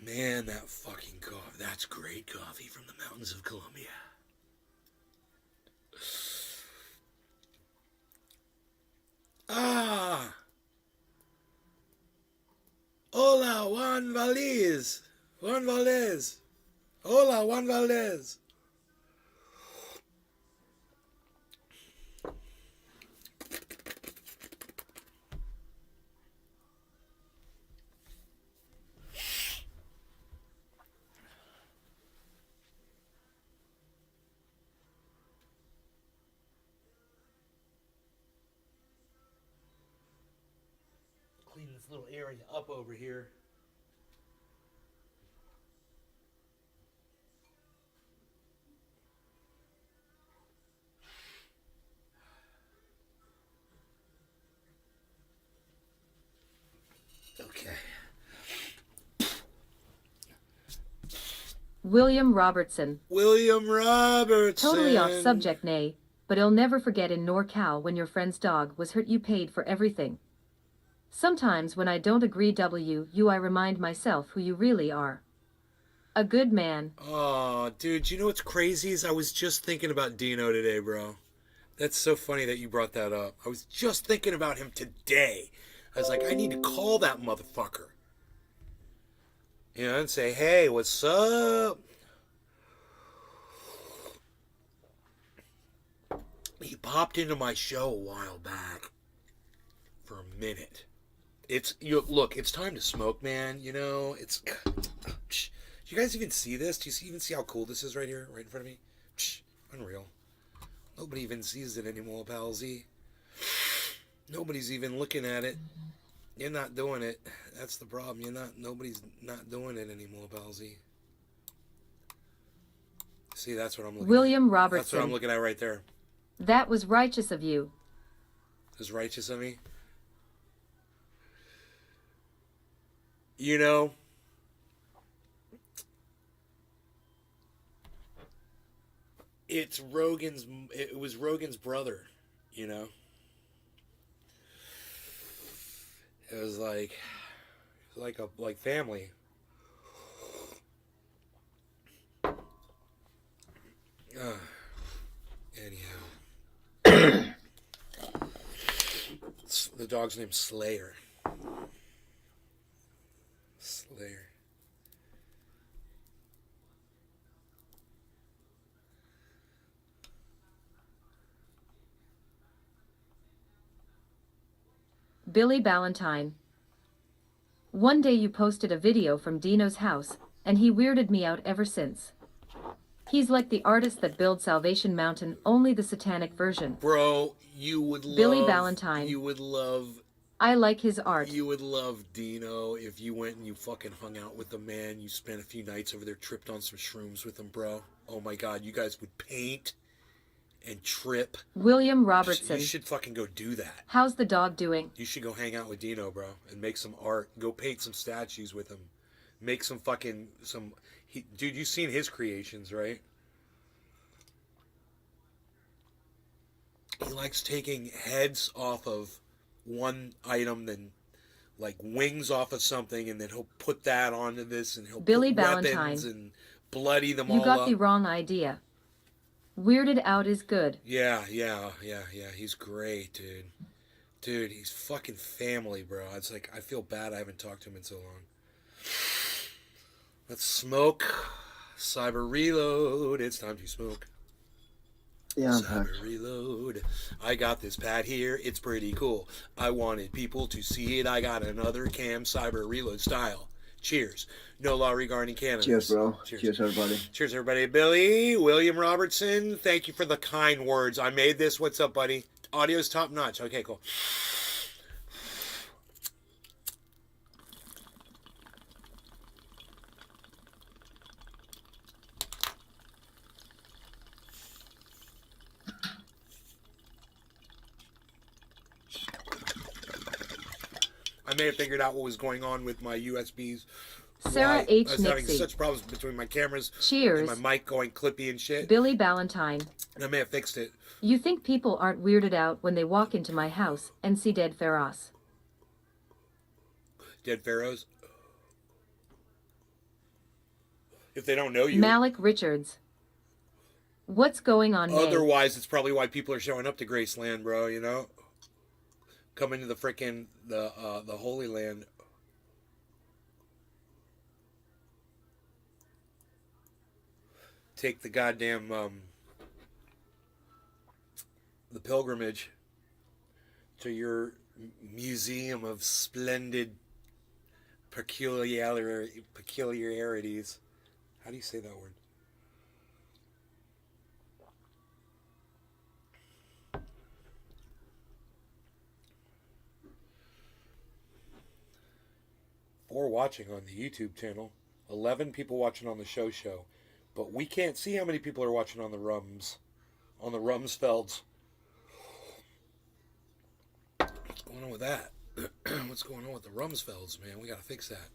Man, that fucking coffee. That's great coffee from the mountains of Colombia. Ah! Hola, Juan Valdez. Juan Valdez. Hola, Juan Valdez. Clean this little area up over here. Okay. William Robertson. William Robertson. Totally off subject, nay, but I'll never forget in NorCal when your friend's dog was hurt, you paid for everything. Sometimes when I don't agree I remind myself who you really are. A good man. Oh, dude, you know what's crazy is I was just thinking about Dino today, bro. That's so funny that you brought that up. I was just thinking about him today. I was like, I need to call that motherfucker. And say, hey, what's up? He popped into my show a while back for a minute. Look, it's time to smoke, man. It's... Do you guys even see this? Do you even see how cool this is right here, right in front of me? Unreal. Nobody even sees it anymore, pal Z. Nobody's even looking at it. You're not doing it. That's the problem. Nobody's not doing it anymore, pal Z. See, that's what I'm looking William at. Robertson. That's what I'm looking at right there. That was righteous of you. It was righteous of me. It was Rogan's brother, It was like family. Anyhow. The dog's name's Slayer. Slayer. Billy Ballantyne. One day you posted a video from Dino's house, and he weirded me out ever since. He's like the artist that built Salvation Mountain, only the satanic version. Bro, you would love... Billy Ballantyne. You would love I like his art. You would love Dino if you went and you fucking hung out with the man. You spent a few nights over there, tripped on some shrooms with him, bro. Oh my god, you guys would paint and trip. William Robertson. You should fucking go do that. How's the dog doing? You should go hang out with Dino, bro, and make some art. Go paint some statues with him. Make some fucking dude, you've seen his creations, right? He likes taking heads off of one item, then like wings off of something, and then he'll put that onto this, and he'll Billy put Ballantyne. weapons and bloody them all You got up. the wrong idea. Weirded Out is good. Yeah. He's great, dude. Dude, he's fucking family, bro. It's like, I feel bad I haven't talked to him in so long. Let's smoke. Cyber Reload. It's time to smoke. Yeah, I'm Cyber packed. Reload. I got this pad here. It's pretty cool. I wanted people to see it. I got another cam Cyber Reload style. Cheers. No law regarding cannabis. Cheers, bro. Cheers. Cheers, everybody. Cheers, everybody. Billy, William Robertson, thank you for the kind words. I made this. What's up, buddy? Audio's top notch. Okay, cool. I may have figured out what was going on with my USBs. Sarah Why H. I was having Nixie. such problems between my cameras Cheers. and my mic going clippy and shit. Billy Ballantyne. And I may have fixed it. You think people aren't weirded out when they walk into my house and see dead pharaohs? Dead pharaohs. If they don't know you. Malik Richards. What's going on, May? Otherwise, it's probably why people are showing up to Graceland, bro, you know? Coming to the frickin' the Holy Land. Take the goddamn the pilgrimage to your museum of splendid peculiarities. How do you say that word? Four watching on the YouTube channel, 11 people watching on the show, but we can't see how many people are watching on the Rumsfelds. What's going on with that? What's going on with the Rumsfelds, man? We gotta fix that.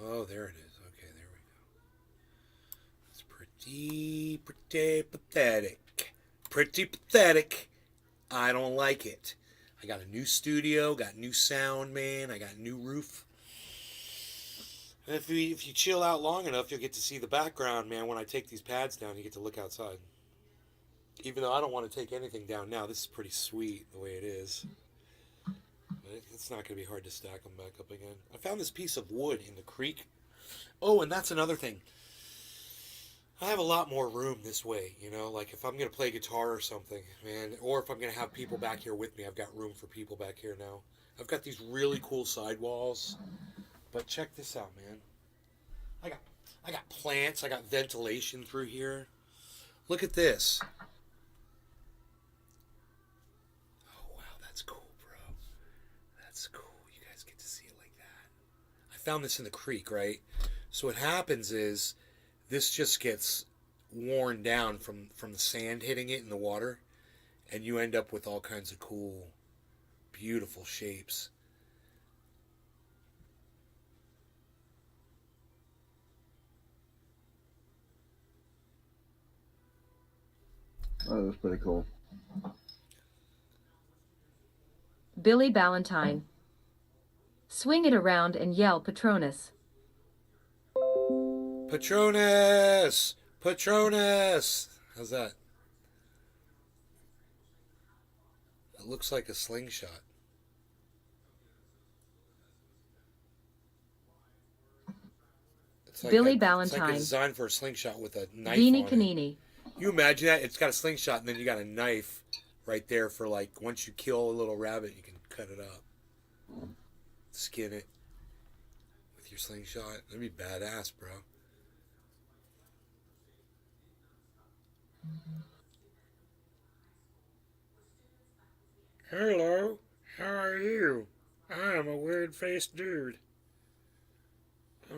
Oh, there it is. Okay, there we go. It's pretty pathetic. Pretty pathetic. I don't like it. I got a new studio, got new sound, man. I got a new roof. And if you chill out long enough, you'll get to see the background, man. When I take these pads down, you get to look outside. Even though I don't want to take anything down now, this is pretty sweet the way it is. But it's not going to be hard to stack them back up again. I found this piece of wood in the creek. Oh, and that's another thing. I have a lot more room this way, you know, like if I'm going to play guitar or something, man, or if I'm going to have people back here with me, I've got room for people back here now. I've got these really cool sidewalls, but check this out, man. I got plants, I got ventilation through here. Look at this. Oh, wow, that's cool, bro. That's cool. You guys get to see it like that. I found this in the creek, right? So what happens is, this just gets worn down from the sand hitting it in the water, and you end up with all kinds of cool, beautiful shapes. Oh, that's pretty cool. Billy Ballantyne. Swing it around and yell Patronus. Patronus! Patronus! How's that? It looks like a slingshot. It's like Billy It's Ballantyne. like a design for a slingshot with a knife Beanie on it. Panini. You imagine that? It's got a slingshot and then you got a knife right there for like, once you kill a little rabbit, you can cut it up. Skin it with your slingshot. That'd be badass, bro. Hello, how are you? I am a weird-faced dude. A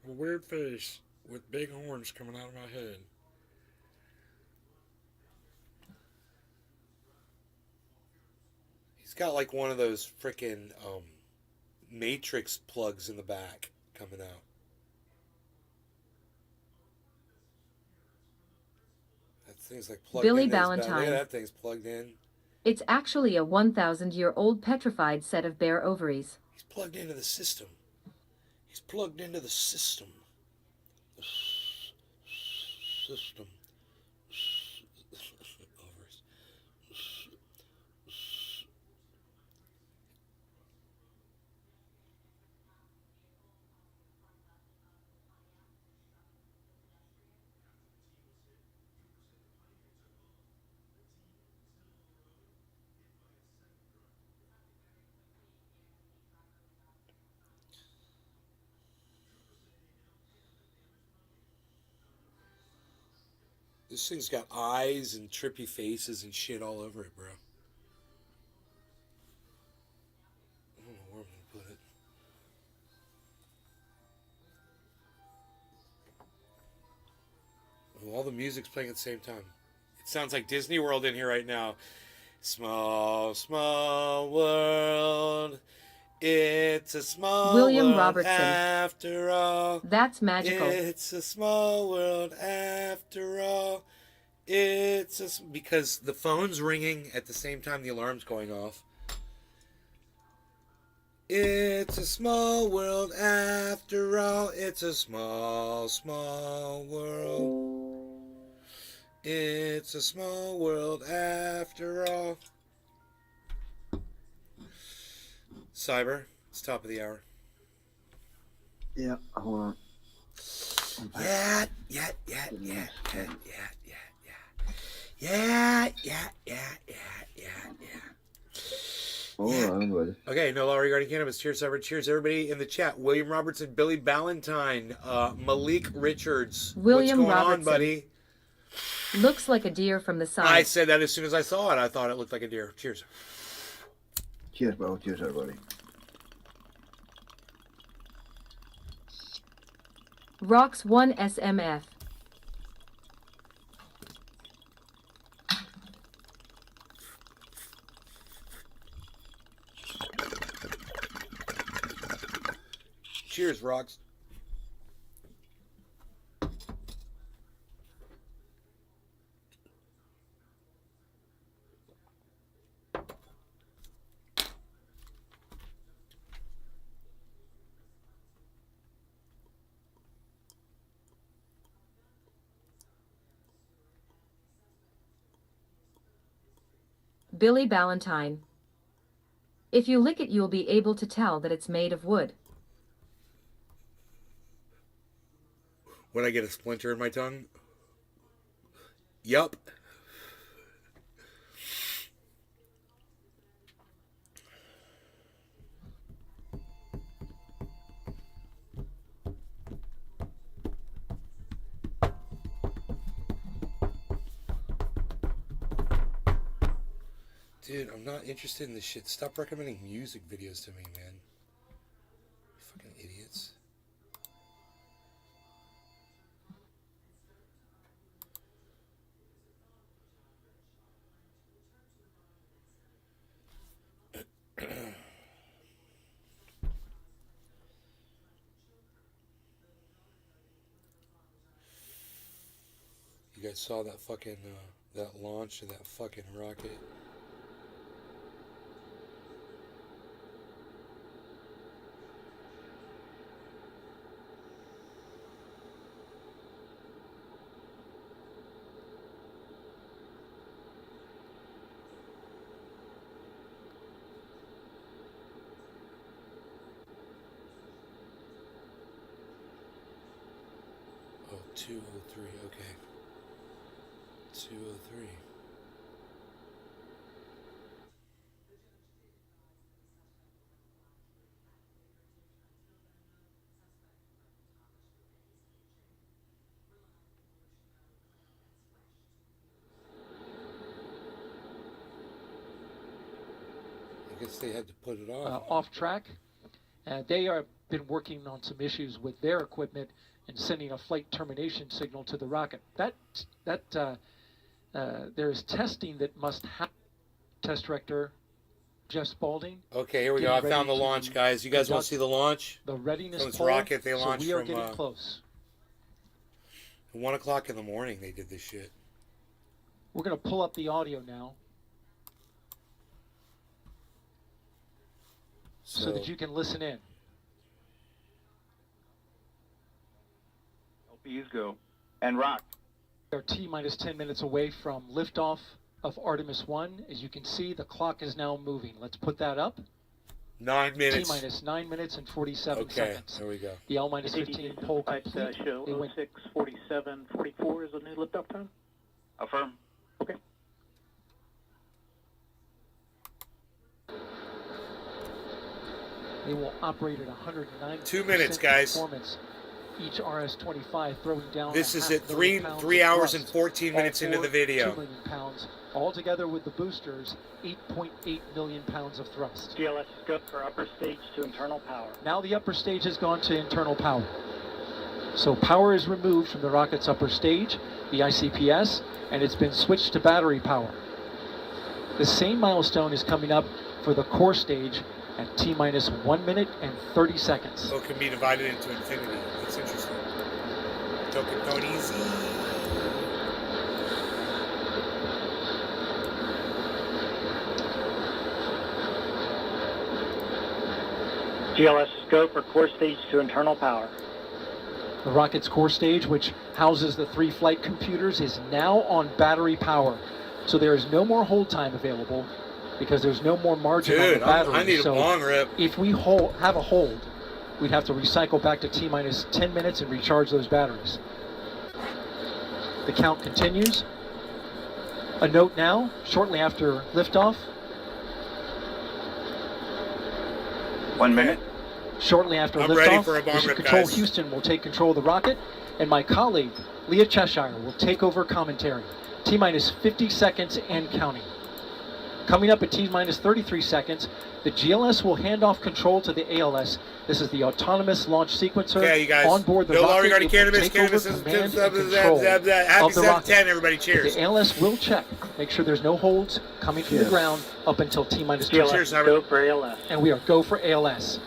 weird face with big horns coming out of my head. He's got like one of those frickin' Matrix plugs in the back coming out. That thing's like plugged Billy into his back. Look Ballantyne. at that thing's plugged in. It's actually a 1,000-year-old petrified set of bare ovaries. He's plugged into the system. He's plugged into the system. The system. Ovaries. This thing's got eyes and trippy faces and shit all over it, bro. I don't know where I'm gonna put it. Well, all the music's playing at the same time. It sounds like Disney World in here right now. Small, small world. It's a small William world Robertson. after all. That's magical. It's a small world after all. Because the phone's ringing at the same time the alarm's going off. It's a small world after all. It's a small, small world. It's a small world after all. Cyber, it's top of the hour. Yeah, hold on. Yeah. Hold on, buddy. Okay, no law regarding cannabis. Cheers, Cyber. Cheers, everybody in the chat. William Robertson, Billy Ballantyne, Malik Richards. William What's going Robertson. on, buddy? Looks like a deer from the side. I said that as soon as I saw it. I thought it looked like a deer. Cheers. Cheers, bro. Cheers, everybody. Rocks 1 SMF. Cheers, Rocks. Billy Ballantyne. If you lick it, you'll be able to tell that it's made of wood. When I get a splinter in my tongue? Yup. Dude, I'm not interested in this shit. Stop recommending music videos to me, man. You fucking idiots. You guys saw that fucking, that launch of that fucking rocket? Oh, 203, okay. 203. I guess they had to put it off. Off track. They are been working on some issues with their equipment and sending a flight termination signal to the rocket. There's testing that must happen. Test director Jeff Spaulding. Okay, here we go. I found the launch, guys. You guys want to see the launch? The readiness From this poll. rocket they launched so we are from getting close. 1 o'clock in the morning. They did this shit. We're going to pull up the audio now, so that you can listen in. LPs go and rock. We are T-minus 10 minutes away from liftoff of Artemis 1. As you can see, the clock is now moving. Let's put that up. 9 minutes. T-minus 9 minutes and 47 Okay, seconds. there we go. The L-minus 15 poll complete. Show They went 06:47:44 is the new liftoff time. Affirm. Okay. They will operate at 109. 2 minutes, guys. Performance. Each RS-25 throwing down. This is at 3 hours and 14 minutes into the video. 2 million pounds. Altogether with the boosters, 8.8 million pounds of thrust. GLS go for upper stage to internal power. Now the upper stage has gone to internal power. So power is removed from the rocket's upper stage, the ICPS, and it's been switched to battery power. The same milestone is coming up for the core stage at T-minus 1 minute and 30 seconds. So it can be divided into infinity. That's interesting. Token don't easy. GLS go for core stage to internal power. The rocket's core stage, which houses the 3 flight computers, is now on battery power. So there is no more hold time available because there's no more margin on the battery. I need a long rip. If we have a hold, we'd have to recycle back to T-minus 10 minutes and recharge those batteries. The count continues. A note now, shortly after liftoff. 1 minute. Shortly after I'm ready liftoff, for a bomb Mission rip, Control guys. Houston will take control of the rocket, and my colleague, Leah Cheshire, will take over commentary. T-minus 50 seconds and counting. Coming up at T-minus 33 seconds, the GLS will hand off control to the ALS. This is the autonomous launch sequencer. Okay, you guys. On board the Bill rocket, already it will cannabis, take cannabis, over command and control happy of the rocket. 710, everybody. Cheers. The ALS will check. Make sure there's no holds coming from the ground up until T-minus 2 GLS go for ALS. And we are go for ALS.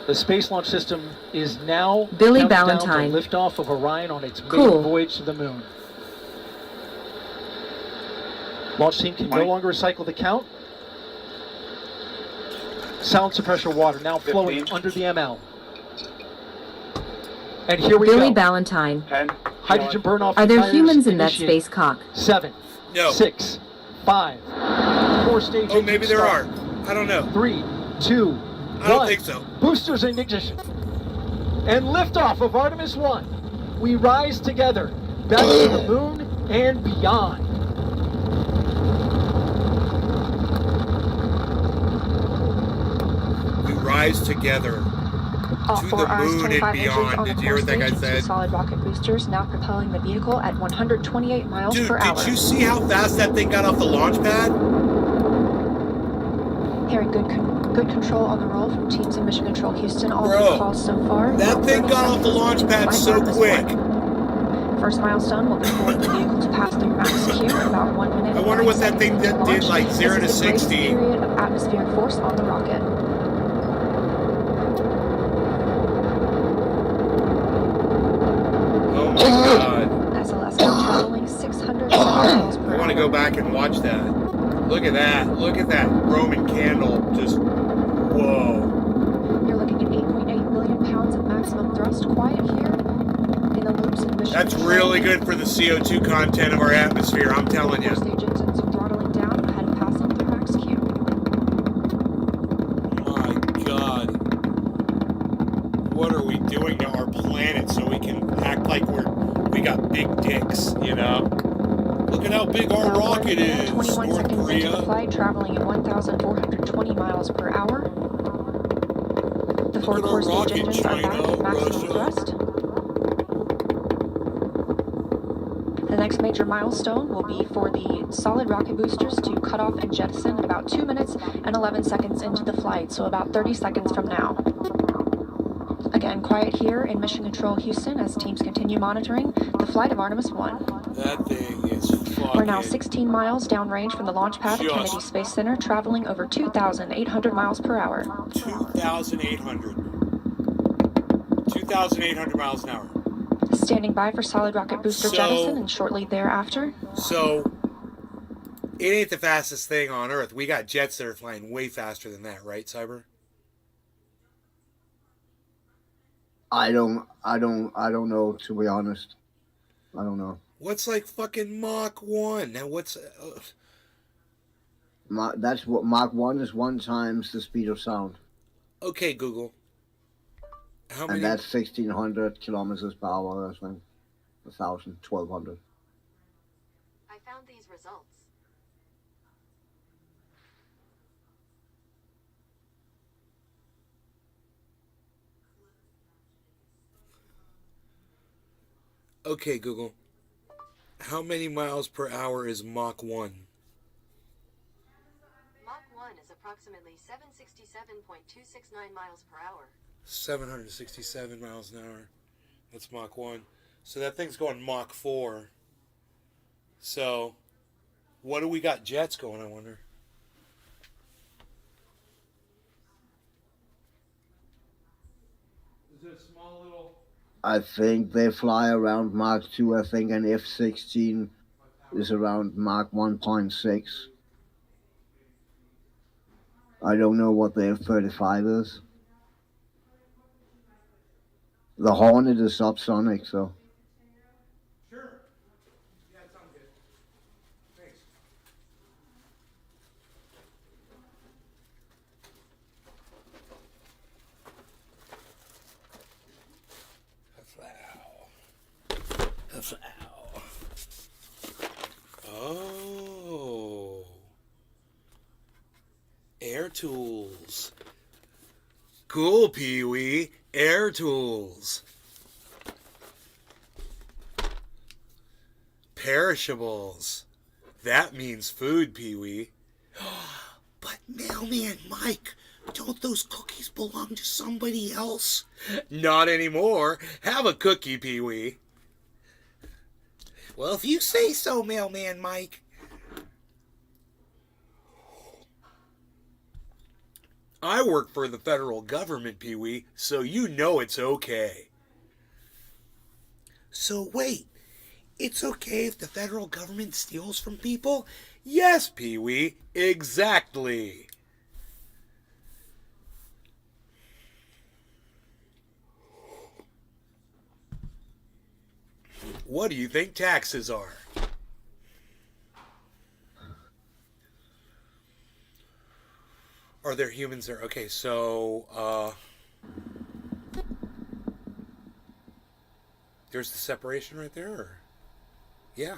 The Space Launch System is now Billy counting down Ballantyne. to liftoff of Orion on its maiden Cool. voyage to the moon. Launch team can no longer recycle the count. Sound suppressor water now flowing 15. under the ML. And here we Billy go. Ballantyne. 10. Hydrogen burn off. Are there tires humans in that initiated. space cock? 7, No. 6, 5, 4 stage. Oh, maybe there are. start. I don't know. 3, 2, I don't 1. think so. Boosters in ignition. And liftoff of Artemis 1. We rise together back to the moon and beyond. We rise together All to 4 the moon and RS-25 engines beyond. on the Did you hear core what that guy stage with 2 said? solid rocket boosters now propelling the vehicle at 128 miles Dude, per hour. did you see how fast that thing got off the launch pad? Hearing good control on the roll from teams in Mission Control Houston. All Bro, the calls so far. That thing got off the launch pad so quick. First milestone will be for the vehicle to pass through max Q in about 1 minute. I wonder what that thing did, like 0 to 60. Period of atmospheric force on the rocket. Oh my god. SLS now traveling 600 miles per hour. I want to go back and watch that. Look at that. Look at that Roman candle. Just, whoa. You're looking at 8.8 million pounds of maximum thrust. Quiet here in the loops of Mission That's Control. really good for the CO2 content of our atmosphere, I'm telling you. Stage engines are throttling down ahead of passing through max Q. My god. What are we doing to our planet so we can act like we got big dicks, you know? Look at how big our Now, rocket 1 minute, is, 21 North seconds into the Korea. flight, traveling at 1,420 miles per hour. The 4 at our core stage rocket, engines are back China, at maximum Russia. thrust. The next major milestone will be for the solid rocket boosters to cut off and jettison about 2 minutes and 11 seconds into the flight, so about 30 seconds from now. Again, quiet here in Mission Control Houston as teams continue monitoring the flight of Artemis 1. That thing is fucking... We're now 16 miles downrange from the launch pad at Kennedy Space Center, traveling over 2,800 miles per hour. 2,800 miles an hour. Standing by for solid rocket booster jettison and shortly thereafter. So, it ain't the fastest thing on Earth. We got jets that are flying way faster than that, right, Cyber? I don't know, to be honest. I don't know. What's like fucking Mach 1? Now what's... That's what Mach 1 is, 1 times the speed of sound. Okay, Google. How many? And that's 1,600 kilometers per hour, I think. 1,000, 1,200. I found these results. Okay, Google. How many miles per hour is Mach 1? Mach 1 is approximately 767.269 miles per hour. 767 miles an hour. That's Mach 1. So that thing's going Mach 4. So, what do we got jets going, I wonder? Is it a small little... I think they fly around Mach 2. I think an F-16 is around Mach 1.6. I don't know what the F-35 is. The Hornet is subsonic, so... Sure. Yeah, it sounds good. Thanks. Oh. Air tools. Cool, Pee-wee. Air tools. Perishables. That means food, Pee-wee. But Mailman Mike, don't those cookies belong to somebody else? Not anymore. Have a cookie, Pee-wee. Well, if you say so, Mailman Mike. I work for the federal government, Pee-wee, so you know it's okay. So wait, it's okay if the federal government steals from people? Yes, Pee-wee, exactly. What do you think taxes are? Are there humans there? Okay, so, there's the separation right there? Or? Yeah.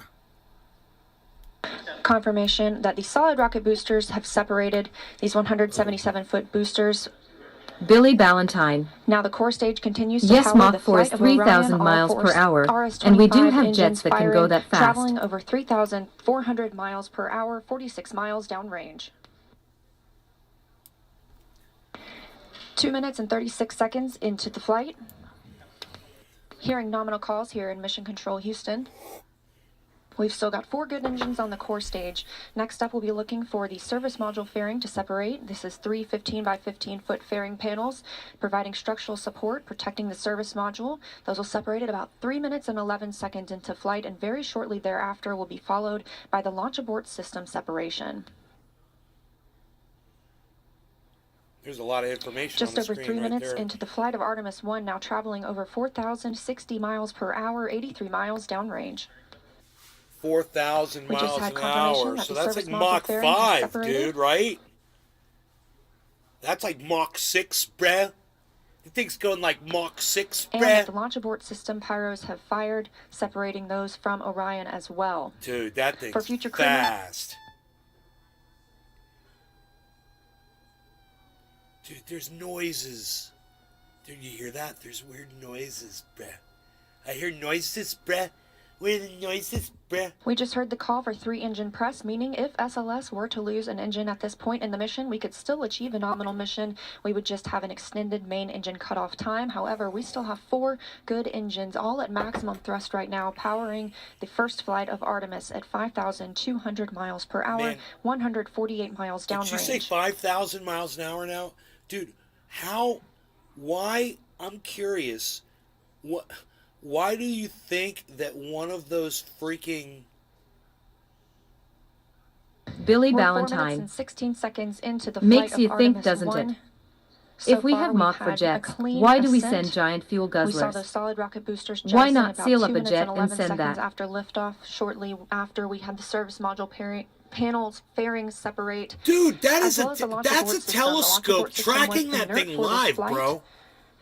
Confirmation that the solid rocket boosters have separated these 177-foot boosters. Billy Ballantyne. Now the core stage continues to Yes, power Mach the 4 is flight of 3,000 Orion, miles per hour, RS-25 and we do have engines jets that can go firing, that fast. traveling over 3,400 miles per hour, 46 miles downrange. 2 minutes and 36 seconds into the flight. Hearing nominal calls here in Mission Control Houston. We've still got 4 good engines on the core stage. Next up, we'll be looking for the service module fairing to separate. This is 3 15 by 15 foot fairing panels, providing structural support, protecting the service module. Those will separate at about 3 minutes and 11 seconds into flight, and very shortly thereafter will be followed by the launch abort system separation. There's a lot of information Just on the over screen 3 right minutes there. into the flight of Artemis 1, now traveling over 4,060 miles per hour, 83 miles downrange. 4,000 We just miles had an confirmation hour. that So the that's service like module Mach fairing has 5, separated. dude, right? That's like Mach 6, bruh. The thing's going like Mach 6, And that the bruh. launch abort system pyros have fired, separating those from Orion as well. Dude, that thing's For future crew fast. Dude, there's noises. Dude, you hear that? There's weird noises, bruh. I hear noises, bruh. What are the noises, bruh? We just heard the call for 3-engine press, meaning if SLS were to lose an engine at this point in the mission, we could still achieve a nominal mission. We would just have an extended main engine cutoff time. However, we still have 4 good engines, all at maximum thrust right now, powering the first flight of Artemis at 5,200 miles per hour, Man. 148 miles downrange. Did you say 5,000 miles an hour now? Dude, why, I'm curious, why do you think that one of those freaking... Billy We're 4 minutes Valentine. and 16 seconds into the Makes flight you of think, Artemis doesn't 1. it? So If we far, have we've Mach for had a jets, clean why do we ascent. send giant fuel We saw guzzlers? those solid rocket boosters Why jettison not about seal 2 up a minutes jet and and 11 send seconds that? after liftoff, shortly after we had the service module panels fairings separate. Dude, that as is well as the launch that's abort a system. The launch telescope abort system went tracking that inert thing for this live, flight, bro.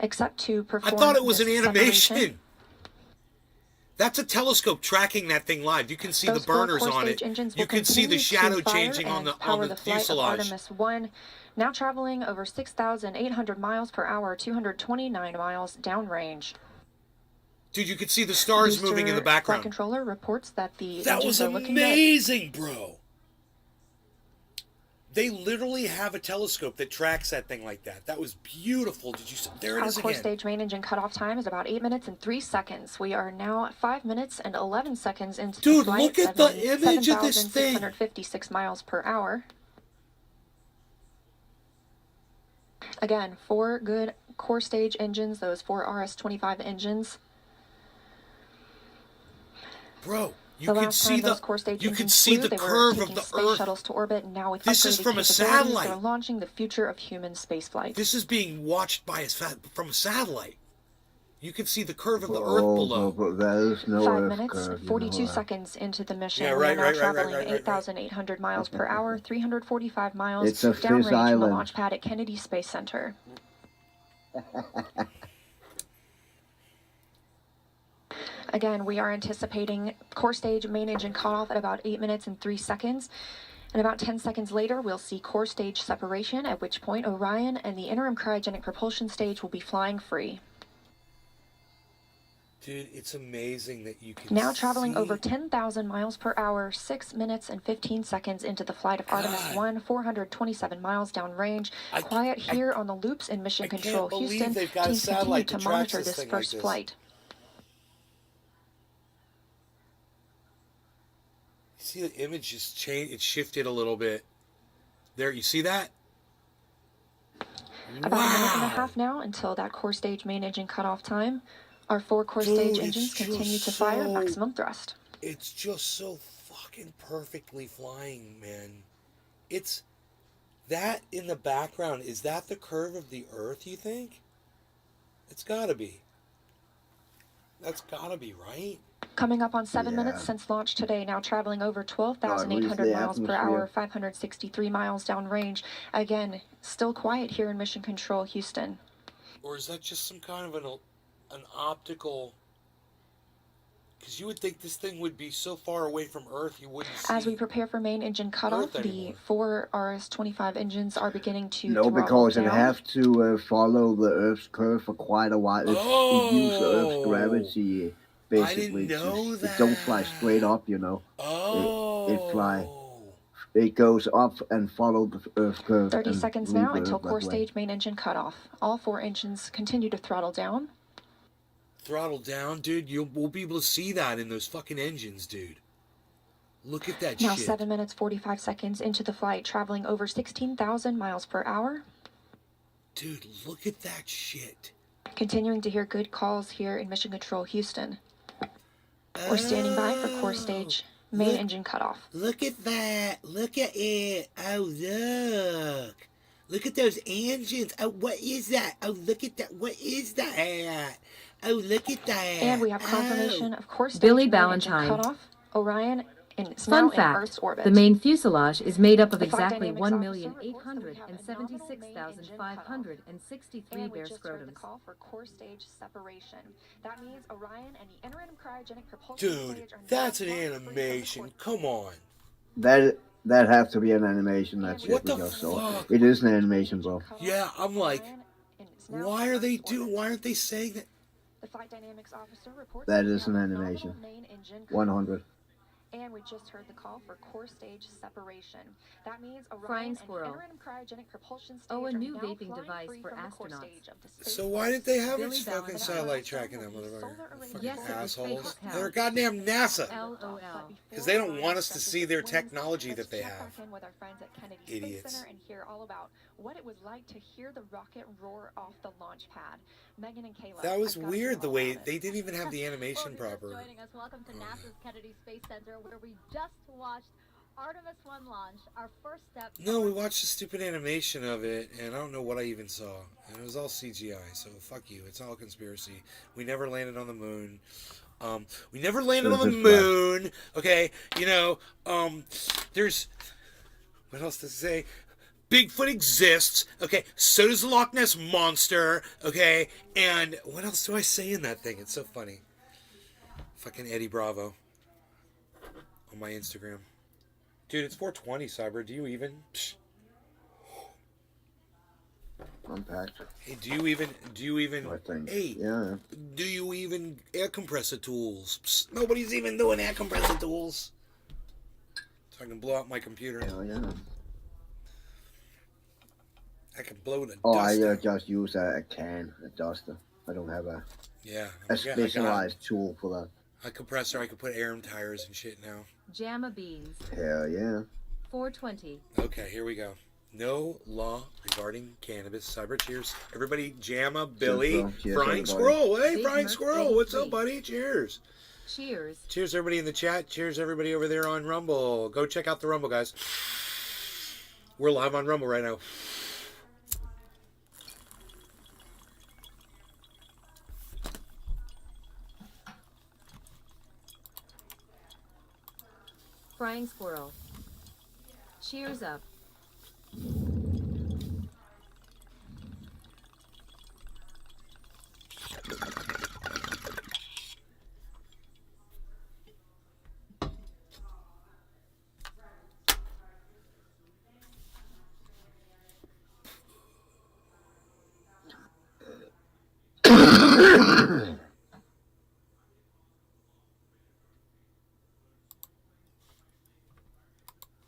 Except to I perform thought it was an this animation. separation. That's a telescope tracking that thing live. You can see Those the burners 4 core on it. stage engines You will can see the continue shadow to fire changing on and the power the flight of fuselage. Artemis 1, now traveling over 6,800 miles per hour, 229 miles downrange. Dude, you could see the stars moving in the Flight background. controller reports that the That engines was are looking good. amazing, bro. They literally have a telescope that tracks that thing like that. That was beautiful. Did you see? There it Our is core again. stage main engine cutoff time is about 8 minutes and 3 seconds. We are now at 5 minutes and 11 seconds into the Dude, flight. look at the image of this thing. 7,656 miles per hour. Again, 4 good core stage engines, those 4 RS-25 engines. Bro, you The can last see time the those core stage you can engines see flew, the they were curve of taking the space Earth. shuttles to orbit, and now with This is upgraded from a capabilities, satellite. they're launching the future of human spaceflight. This is being watched by from a satellite. You can see the curve of the Earth Oh, below. but there's no 5 Earth minutes, curve, 42 you know, seconds into the mission. Yeah, We right, are now right, right, traveling right, right, right. 8,800 miles per hour, 345 miles It's a fish downrange from the island. launch pad at Kennedy Space Center. Again, we are anticipating core stage main engine cutoff at about 8 minutes and 3 seconds. And about 10 seconds later, we'll see core stage separation, at which point Orion and the interim cryogenic propulsion stage will be flying free. Dude, it's amazing that you can Now traveling see. over 10,000 miles per hour, 6 minutes and 15 seconds into the flight of Artemis 1, 427 miles downrange. Quiet here on the loops in Mission Control believe Houston. they've got a Teams continue satellite to that tracks monitor this this thing like first this. flight. You see the image just changed. It shifted a little bit. There, you see that? About a minute and a half now until that core stage main engine cutoff time. Our 4 core stage Dude, engines it's just continue to fire at so- maximum thrust. It's just so fucking perfectly flying, man. It's that in the background. Is that the curve of the Earth, you think? It's gotta be. That's gotta be, right? Coming up on 7 Yeah. minutes since launch today, now traveling over Or at 12,800 least the miles per hour, atmosphere. 563 miles downrange. Again, still quiet here in Mission Control Houston. Or is that just some kind of an optical... Because you would think this thing would be so far away from Earth you wouldn't see... As we prepare for main engine cutoff, Earth the anymore. 4 RS-25 engines are beginning to No, throttle because it down. have to follow the Earth's curve for quite a while. It uses Earth's gravity, basically. didn't know It don't fly straight up, you know. Oh. It goes up and follow the Earth's curve. 30 and seconds leave now the until Earth that core way. stage main engine cutoff. All 4 engines continue to throttle down. Throttle down, dude. We'll be able to see that in those fucking engines, dude. Look at that Now shit. 7 minutes 45 seconds into the flight, traveling over 16,000 miles per hour. Dude, look at that shit. Continuing to hear good calls here in Mission Control Houston. We're standing by for core stage main engine cutoff. Look at that. Look at it. Oh, look. Look at those engines. Oh, what is that? Oh, look at that. What is that? Oh, look at that. And we have confirmation of core stage Billy main engine Valentine. cutoff. Orion is now Fun in fact, Earth's orbit. the main fuselage is made up of The flight exactly dynamics officer reports that we have a nominal main engine 1,766,563 And we bare just heard the scrotums. call for core stage separation. That means Orion and the interim cryogenic propulsion Dude, stage are now that's an flying free from the animation. core Come on. That have to be an animation. That shit What we the just saw. fuck? It is an animation, bro. Yeah, I'm like, and it's now why in are they Earth's doing? orbit. Why aren't they saying that? The flight dynamics officer reports That we is have an a nominal animation. main engine. 100. And we just heard the call for core stage separation. That means Frying Orion and squirrel. interim cryogenic propulsion stage Oh, a are new now vaping flying device free for from the core astronauts. stage of the Space So why didn't they have Billy its fucking Valentine. satellite tracking that motherfucker? Fucking Yes, it was fake assholes. as hell. They're goddamn NASA. LOL. Because they don't want us to see their technology that they Let's check have. back in with our friends at Kennedy Idiots. Space Center and hear all about what it was like to hear the rocket roar off the launch pad. Megan and Kayla. That was I've gotta weird hear the all way about it. they didn't even have the animation Well, if proper. you're just joining us, welcome to NASA's Kennedy Space Center, where we just watched Artemis 1 launch, our first step. No, we watched the stupid animation of it, and I don't know what I even saw. And it was all CGI, so fuck you. It's all conspiracy. We never landed on the moon. We never landed on the moon. Okay, you know, there's... What else to say? Bigfoot exists. Okay, so does the Loch Ness Monster. Okay, and what else do I say in that thing? It's so funny. Fucking Eddie Bravo. On my Instagram. Dude, it's 420, Cyber. Do you even... Psh. Unpacked. Hey, do you even... I think. Hey, Yeah. do you even... Air compressor tools. Psst, nobody's even doing air compressor tools. So I can blow out my computer. Hell yeah. I can blow the Oh, dust I out. just use a can, a duster. I don't have a Yeah. specialized tool for that. A compressor, I could put air in tires and shit now. Jamma beans. Hell yeah. 420. Okay, here we go. No law regarding cannabis. Cyber, cheers. Everybody, Jamma, Billy, Cheers, Frying everybody. Squirrel. Hey, Big Frying Merc Squirrel. What's 83. up, buddy? Cheers. Cheers. Cheers, everybody in the chat. Cheers, everybody over there on Rumble. Go check out the Rumble, guys. We're live on Rumble right now. Frying squirrel. Cheers up.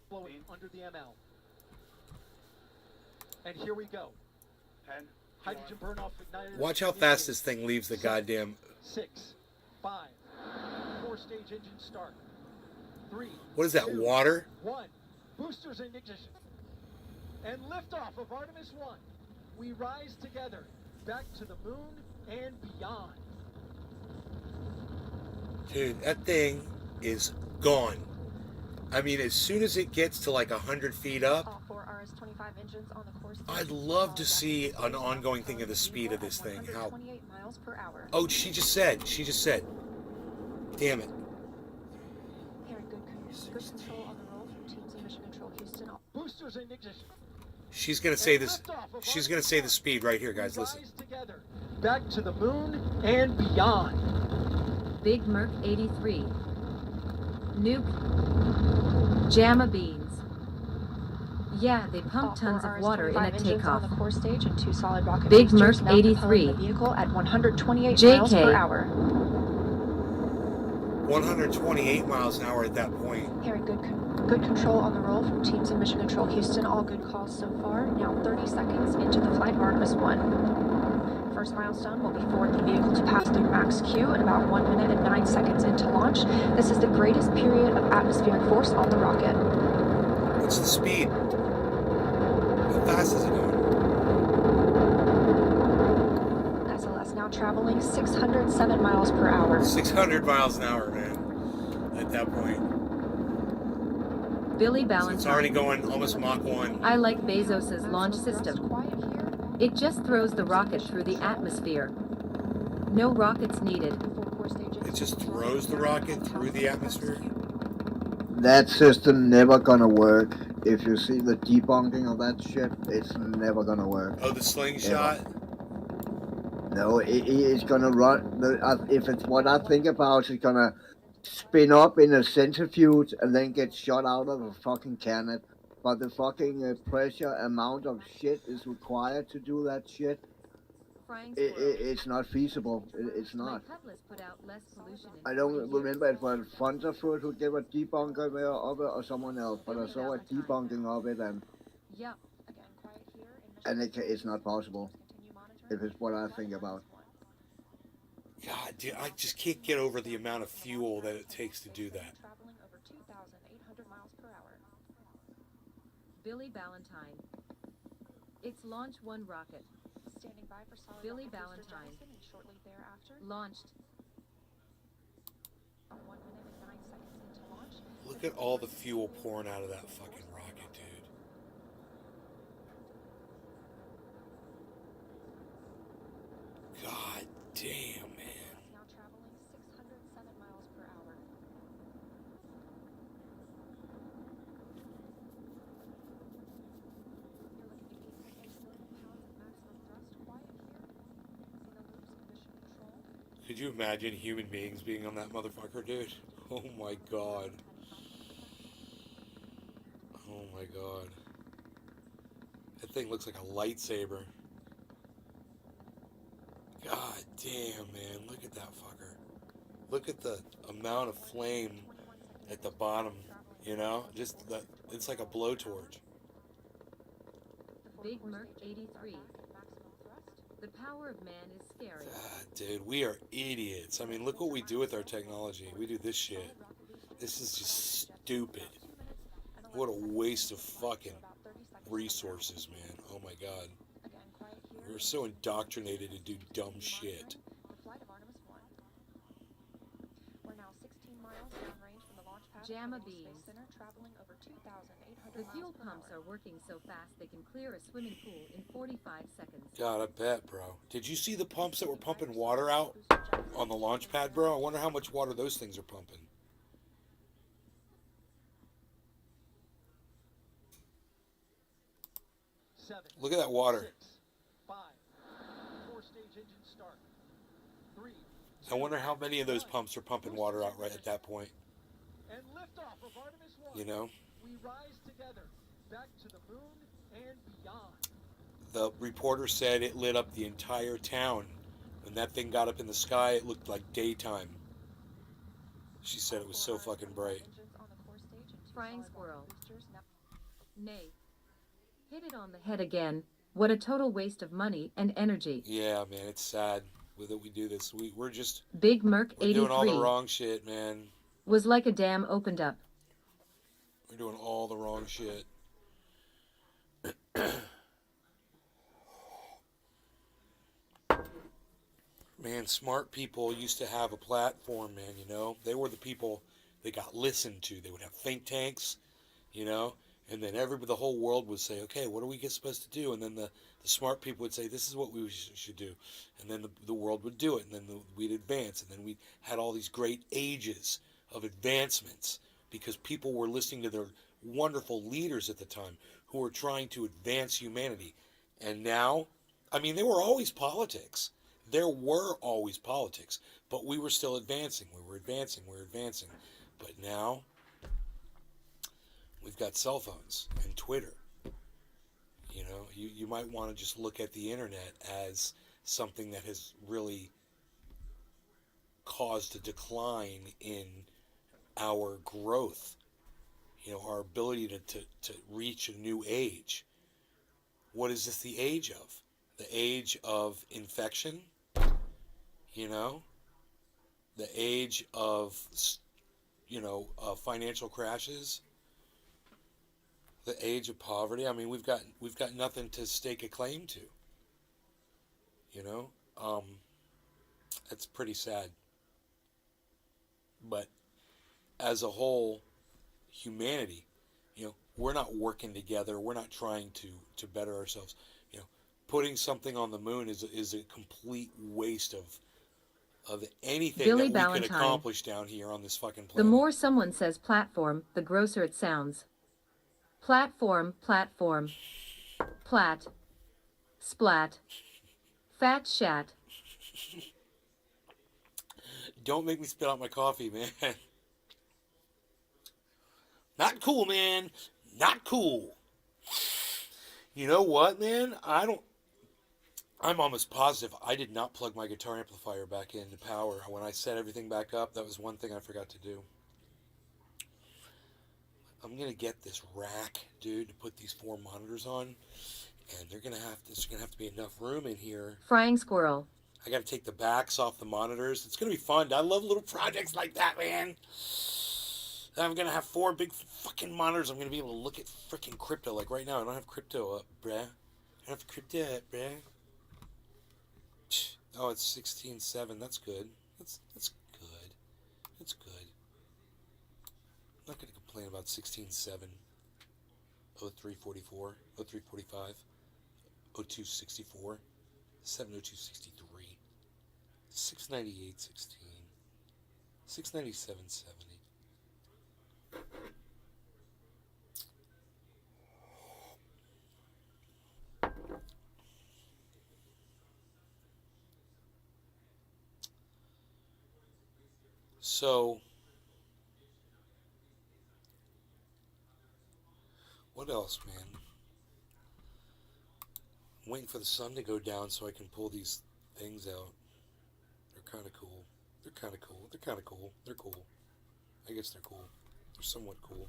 Flowing under the ML. And here we go. 10. Hydrogen burn off igniter. Watch how fast this thing leaves the goddamn... 6, 5, 4-stage engine start. 3. What is that, 2, water? 1. Boosters in ignition. And liftoff of Artemis 1. We rise together back to the moon and beyond. Dude, that thing is gone. I mean, as soon as it gets to like 100 feet up, All 4 RS-25 engines on the course. I'd love to see an ongoing thing of the speed of this thing. How? 128 miles per hour. Oh, she just said. Damn it. Hearing good control on the roll from teams in Mission Control Houston. Boosters in ignition. She's gonna say this. She's gonna say the speed right here, guys. Listen. Rise together back to the moon and beyond. Big Merc 83. Nuke. Jamma beans. Yeah, they pump tons of water in a takeoff. On the core stage and 2 solid rocket Big boosters Merc now 83. propelling the vehicle at 128 JK. miles per hour. 128 miles an hour at that point. Hearing good control on the roll from teams in Mission Control Houston. All good calls so far. Now 30 seconds into the flight of Artemis 1. First milestone will be for the vehicle to pass through max Q in about 1 minute and 9 seconds into launch. This is the greatest period of atmospheric force on the rocket. What's the speed? How fast is it going? SLS now traveling 607 miles per hour. 600 miles an hour, man. At that point. Billy So Ballantyne. it's already going almost Mach 1. I like Bezos's launch system. It just throws the rocket through the atmosphere. No rockets needed. It just throws the rocket through the atmosphere. That system never gonna work. If you see the debunking of that shit, it's never gonna work. Oh, the slingshot? No, it's gonna run. If it's what I think about, it's gonna spin up in a centrifuge and then get shot out of a fucking cannon. But the fucking pressure amount of shit is required to do that shit. Frying it's not feasible. It's My not. cutlass put out less pollution in I 40 don't years. remember if it was Fonterfoot who gave a debunker of it or someone else, but I saw a debunking of it, Yep. and it's not possible. If it's what I think about. God, dude, I just can't get over the amount of fuel that it takes to do that. Billy Ballantyne. It's Launch 1 rocket. Standing by for solid Billy rocket booster Ballantyne. Jefferson, and shortly thereafter, Launched. 1 minute and 9 seconds into launch. Look at all the fuel pouring out of that fucking rocket, dude. God damn, man. Now traveling 607 miles per hour. You're looking at 8.8 million pounds of maximum thrust. Quiet here. In the loops of mission control. Could you imagine human beings being on that motherfucker, dude? Oh my god. Oh my god. That thing looks like a lightsaber. God damn, man. Look at that fucker. Look at the amount of flame at the bottom, you know? Just that, it's like a blowtorch. Big Merc 83. The power of man is scary. God, dude, we are idiots. I mean, look what we do with our technology. We do this shit. This is just stupid. What a waste of fucking resources, man. Oh my god. We're so indoctrinated to do dumb shit. The flight of Artemis 1. We're now 16 miles downrange from the launch pad. Jamma of the beams. Space Center, traveling over 2,800 The miles fuel per pumps hour. are working so fast they can clear a swimming pool in 45 seconds. God, I bet, bro. Did you see the pumps that were pumping water out on the launch pad, bro? I wonder how much water those things are pumping. Look at that water. 6, 5, 4-stage engine start. 3. I wonder how many of those pumps are pumping water out right at that point. And liftoff of Artemis 1. You know? We rise together, back to the moon and beyond. The reporter said it lit up the entire town. When that thing got up in the sky, it looked like daytime. She said it was so fucking bright. Frying squirrel. Nay. Hit it on the head again. What a total waste of money and energy. Yeah, man, it's sad that we do this. We're just Big Merc we're doing all the 83. wrong shit, man. Was like a dam opened up. We're doing all the wrong shit. Man, smart people used to have a platform, man, you know? They were the people that got listened to. They would have think tanks, you know? And then the whole world would say, okay, what are we supposed to do? And then the smart people would say, this is what we should do. And then the world would do it. And then we'd advance. And then we had all these great ages of advancements because people were listening to their wonderful leaders at the time who were trying to advance humanity. And now, I mean, there were always politics. There were always politics. But we were still advancing. We were advancing. But now, we've got cell phones and Twitter. You know, you might want to just look at the internet as something that has really caused a decline in our growth. You know, our ability to reach a new age. What is this the age of? The age of infection? You know? The age of, financial crashes? The age of poverty. I mean, we've got nothing to stake a claim to. You know, that's pretty sad. But as a whole, humanity, you know, we're not working together. We're not trying to better ourselves. You know, putting something on the moon is a complete waste of anything Billy that we Ballantyne. could accomplish down here on this fucking The planet. more someone says platform, the grosser it sounds. Platform, platform. Plat. Splat. Fat shat. Don't make me spit out my coffee, man. Not cool, man. Not cool. You know what, man? I'm almost positive I did not plug my guitar amplifier back into power. When I set everything back up, that was one thing I forgot to do. I'm going to get this rack, dude, to put these 4 monitors on. And there's going to have to be enough room in here. Frying squirrel. I got to take the backs off the monitors. It's going to be fun. I love little projects like that, man. I'm going to have 4 big fucking monitors. I'm going to be able to look at freaking crypto. Like right now, I don't have crypto up, bruh. I don't have crypto up, bruh. Oh, it's 16.7. That's good. That's good. That's good. I'm not going to complain about 16.7. 0344, 0345, 0264, 70263, 698.16, 697.70. So, what else, man? I'm waiting for the sun to go down so I can pull these things out. They're kind of cool. They're kind of cool. They're kind of cool. They're cool. I guess they're cool. They're somewhat cool.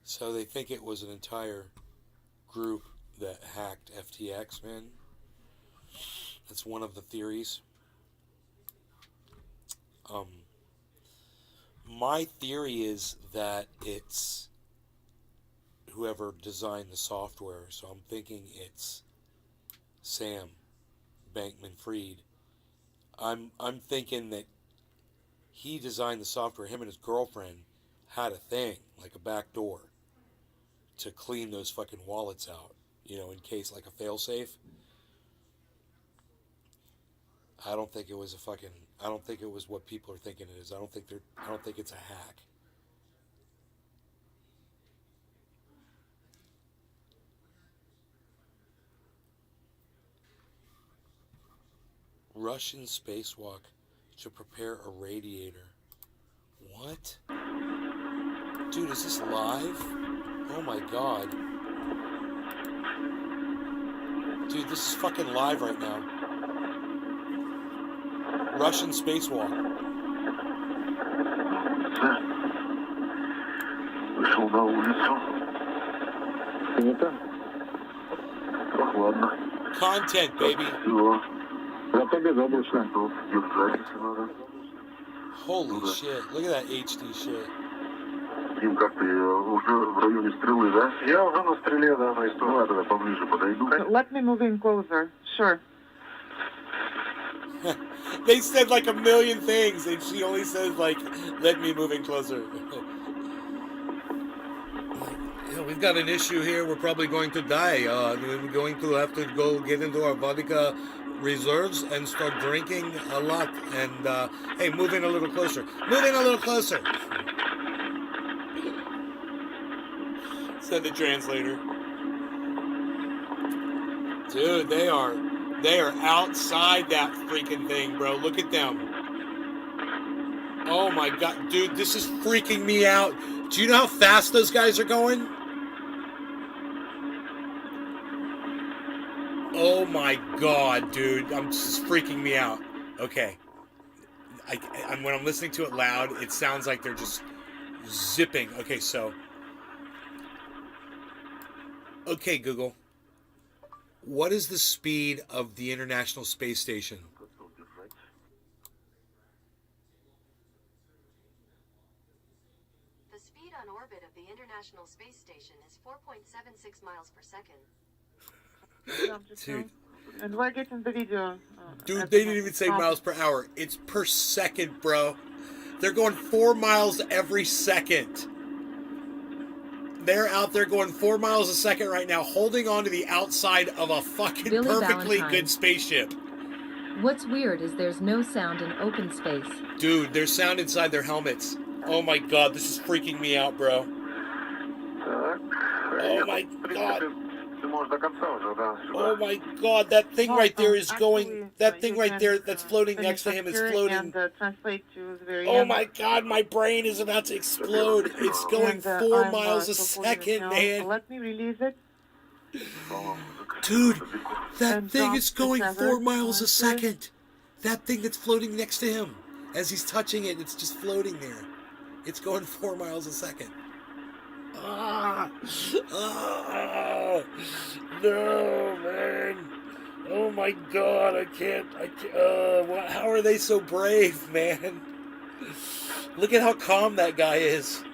So they think it was an entire group that hacked FTX, man. That's one of the theories. My theory is that it's whoever designed the software. So I'm thinking it's Sam Bankman-Fried. I'm thinking that he designed the software. Him and his girlfriend had a thing, like a back door, to clean those fucking wallets out, you know, in case, like a failsafe. I don't think it was what people are thinking it is. I don't think it's a hack. Russian spacewalk to prepare a radiator. What? Dude, is this live? Oh my god. Dude, this is fucking live right now. Russian spacewalk. Вышел на улицу. Принято. Прохладно. Content, baby. Зато безоблачно. Держать надо. Holy shit. Look at that HD shit. Дим, как ты уже в районе стрелы, да? Я уже на стреле, да, на истории. Ну, я тогда поближе подойду. Let me move in closer. Sure. They said like a million things, and she only says like, "Let me move in closer." Yeah, we've got an issue here. We're probably going to die. We're going to have to go get into our vodka reserves and start drinking a lot. And hey, move in a little closer. Move in a little closer. Said the translator. Dude, they are outside that freaking thing, bro. Look at them. Oh my god, dude, this is freaking me out. Do you know how fast those guys are going? Oh my god, dude, this is freaking me out. Okay. When I'm listening to it loud, it sounds like they're just zipping. Okay, so. Okay, Google. What is the speed of the International Space Station? The speed on orbit of the International Space Station is 4.76 miles per second. Dude. And we're getting the video. Dude, they didn't even say miles per hour. It's per second, bro. They're going 4 miles every second. They're out there going 4 miles a second right now, holding on to the outside of a fucking Billy perfectly Valentine. good spaceship. What's weird is there's no sound in open space. Dude, there's sound inside their helmets. Oh my god, this is freaking me out, bro. Oh my god. Oh my God, that thing right there is going. That thing right there that's floating next to him is floating. And translate to the very Oh end. my God, my brain is about to explode. It's going And, 4 I'm, miles a so holding it second, now. man. Let me release it. Dude, that And thing drop is the going tether 4 miles a onto it. second. That thing that's floating next to him. As he's touching it, it's just floating there. It's going 4 miles a second. Ah! Ah! No, man. Oh my God, I can't. How are they so brave, man? Look at how calm that guy is.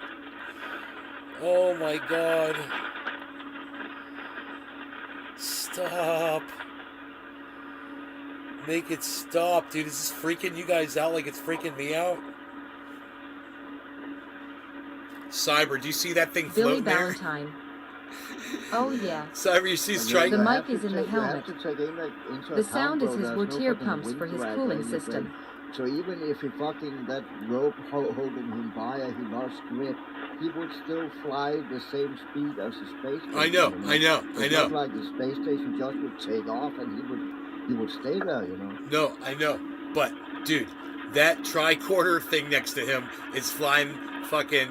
Oh my God. Stop. Make it stop, dude. Is this freaking you guys out like it's freaking me out? Cyber, do you see that thing Billy floating there? Valentine. Oh yeah. Cyber, you see And Strike? The you mic have to is in the take- you have helmet. to take into The account, sound is bro, his there's no rotier fucking pumps wind for his drag or cooling anything. system. So even if he fucking that rope holding him by and he lost grip, he would still fly the same speed as the space station. I know. It's not like the space station just would take off and he would stay there, you know. No, I know. But, dude, that tricorder thing next to him is flying fucking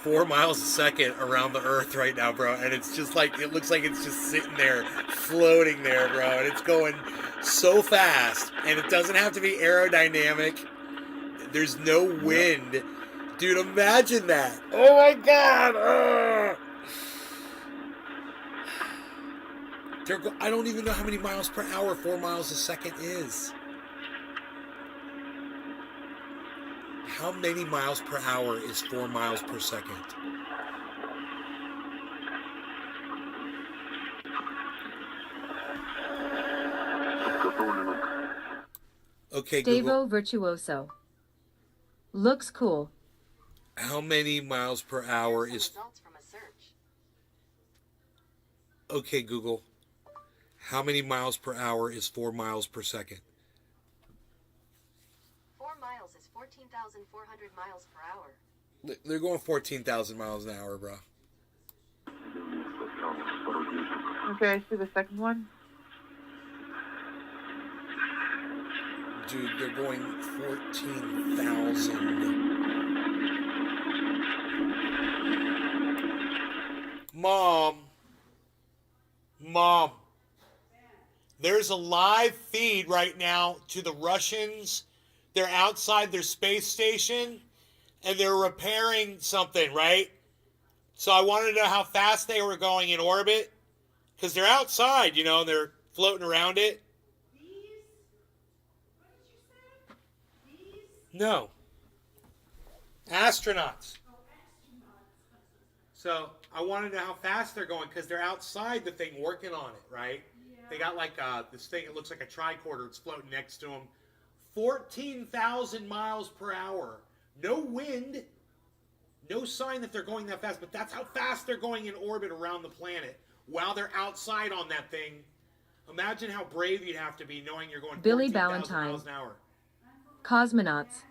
4 miles a second around the Earth right now, bro. And it's just like, it looks like it's just sitting there, floating there, bro. And it's going so fast. And it doesn't have to be aerodynamic. There's no wind. Dude, imagine that. Oh my God. I don't even know how many miles per hour 4 miles a second is. How many miles per hour is 4 miles per second? Okay, Google. Stavo Virtuoso. Looks cool. How many miles per hour is... Okay, Google. How many miles per hour is 4 miles per second? 4 miles is 14,400 miles per hour. They're going 14,000 miles an hour, bro. Okay, I see the second one. Dude, they're going 14,000. Mom. There's a live feed right now to the Russians. They're outside their space station, and they're repairing something, right? So I wanted to know how fast they were going in orbit, because they're outside, you know, and they're floating around it. No. Astronauts. So I want to know how fast they're going because they're outside the thing working on it, right? Yeah. They got like this thing, it looks like a tricorder. It's floating next to them. 14,000 miles per hour. No wind. No sign that they're going that fast, but that's how fast they're going in orbit around the planet while they're outside on that thing. Imagine how brave you'd have to be knowing you're going 14,000 miles an hour. Cosmonauts.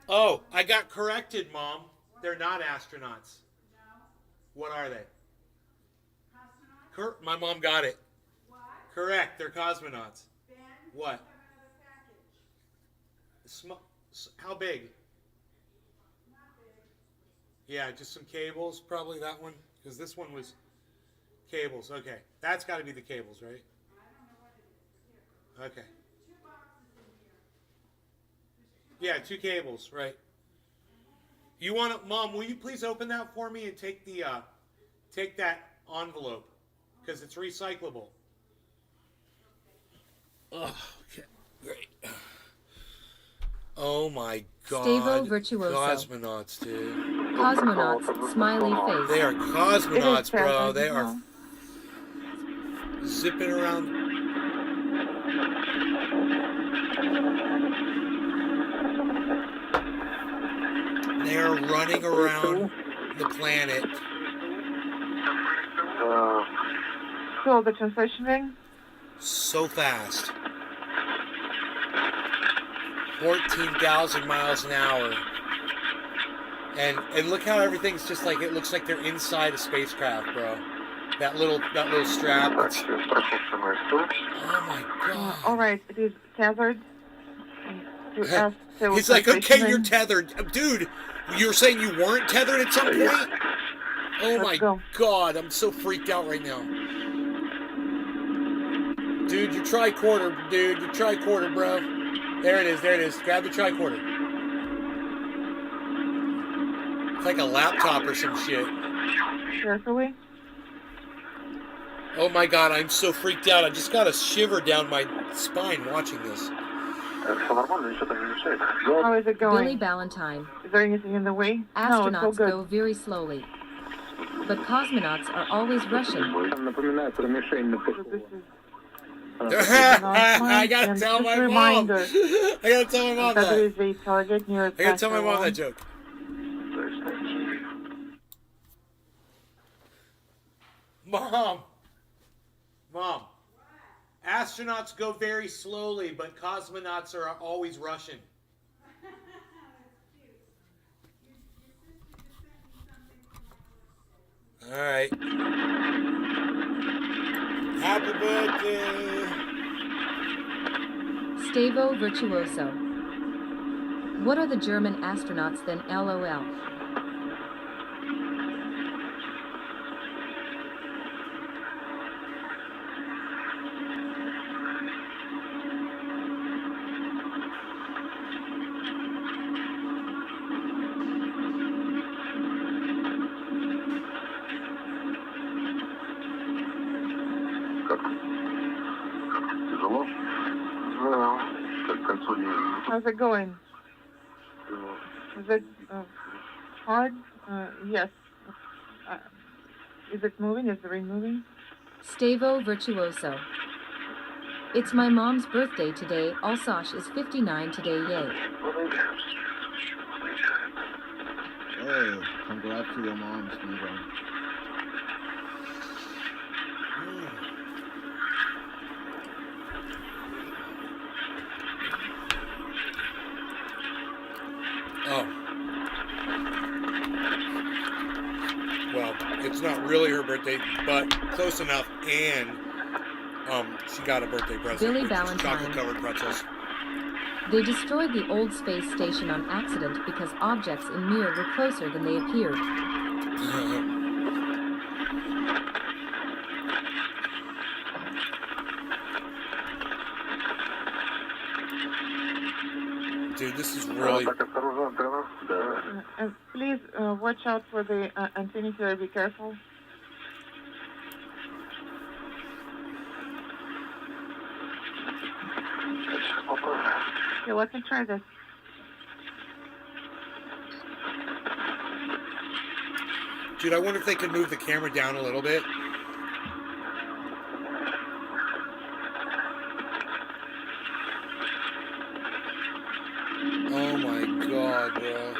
Oh, I got corrected, Mom. They're not astronauts. What are they? My mom got it. What? Correct. They're cosmonauts. Ben, what? How big? Not big. Yeah, just some cables. Probably that one. Because this one was cables. Okay. That's got to be the cables, right? I don't know what it is. Here. Okay. 2 boxes in here. Yeah, 2 cables, right. You want to, Mom, will you please open that for me and take the, take that envelope, because it's recyclable. Oh, okay, great. Oh my God. Stavo Virtuoso. Cosmonauts, dude. Cosmonauts, smiley face. They are cosmonauts, bro. They are zipping around. They are running around the planet. So the translation ring? So fast. 14,000 miles an hour. And look how everything's just like, it looks like they're inside a spacecraft, bro. That little strap. It's, oh my god. All right, it is tethered. He's like, okay, you're tethered. Dude, you were saying you weren't tethered at some point? Oh my god, I'm so freaked out right now. Dude, your tricorder, dude. Your tricorder, bro. There it is, there it is. Grab the tricorder. It's like a laptop or some shit. Carefully. Oh my god, I'm so freaked out. I just got a shiver down my spine watching this. How is it going? Billy Ballantyne. Is there anything in the way? Astronauts No, it's all go very slowly, but cosmonauts are always rushing. I gotta tell my mom. I gotta tell my mom that. There is a target near I gotta tell my mom that joke. Mom. Astronauts go very slowly, but cosmonauts are always rushing. All right. Happy birthday. Stavo Virtuoso. What are the German astronauts then? LOL. How's it going? Is it hard? Yes. Is it moving? Is the ring moving? Stavo Virtuoso. It's my mom's birthday today. Alsace is 59 today. Yay. Hey, congrats to your mom, Steven. Oh. Well, it's not really her birthday, but close enough, and she got a birthday present. Billy which is Ballantyne. chocolate-covered pretzels. They destroyed the old space station on accident because objects in Mir were closer than they appeared. Dude, this is really... Please watch out for the antenna here. Be careful. Okay, let me try this. Dude, I wonder if they could move the camera down a little bit. Oh my god, bro.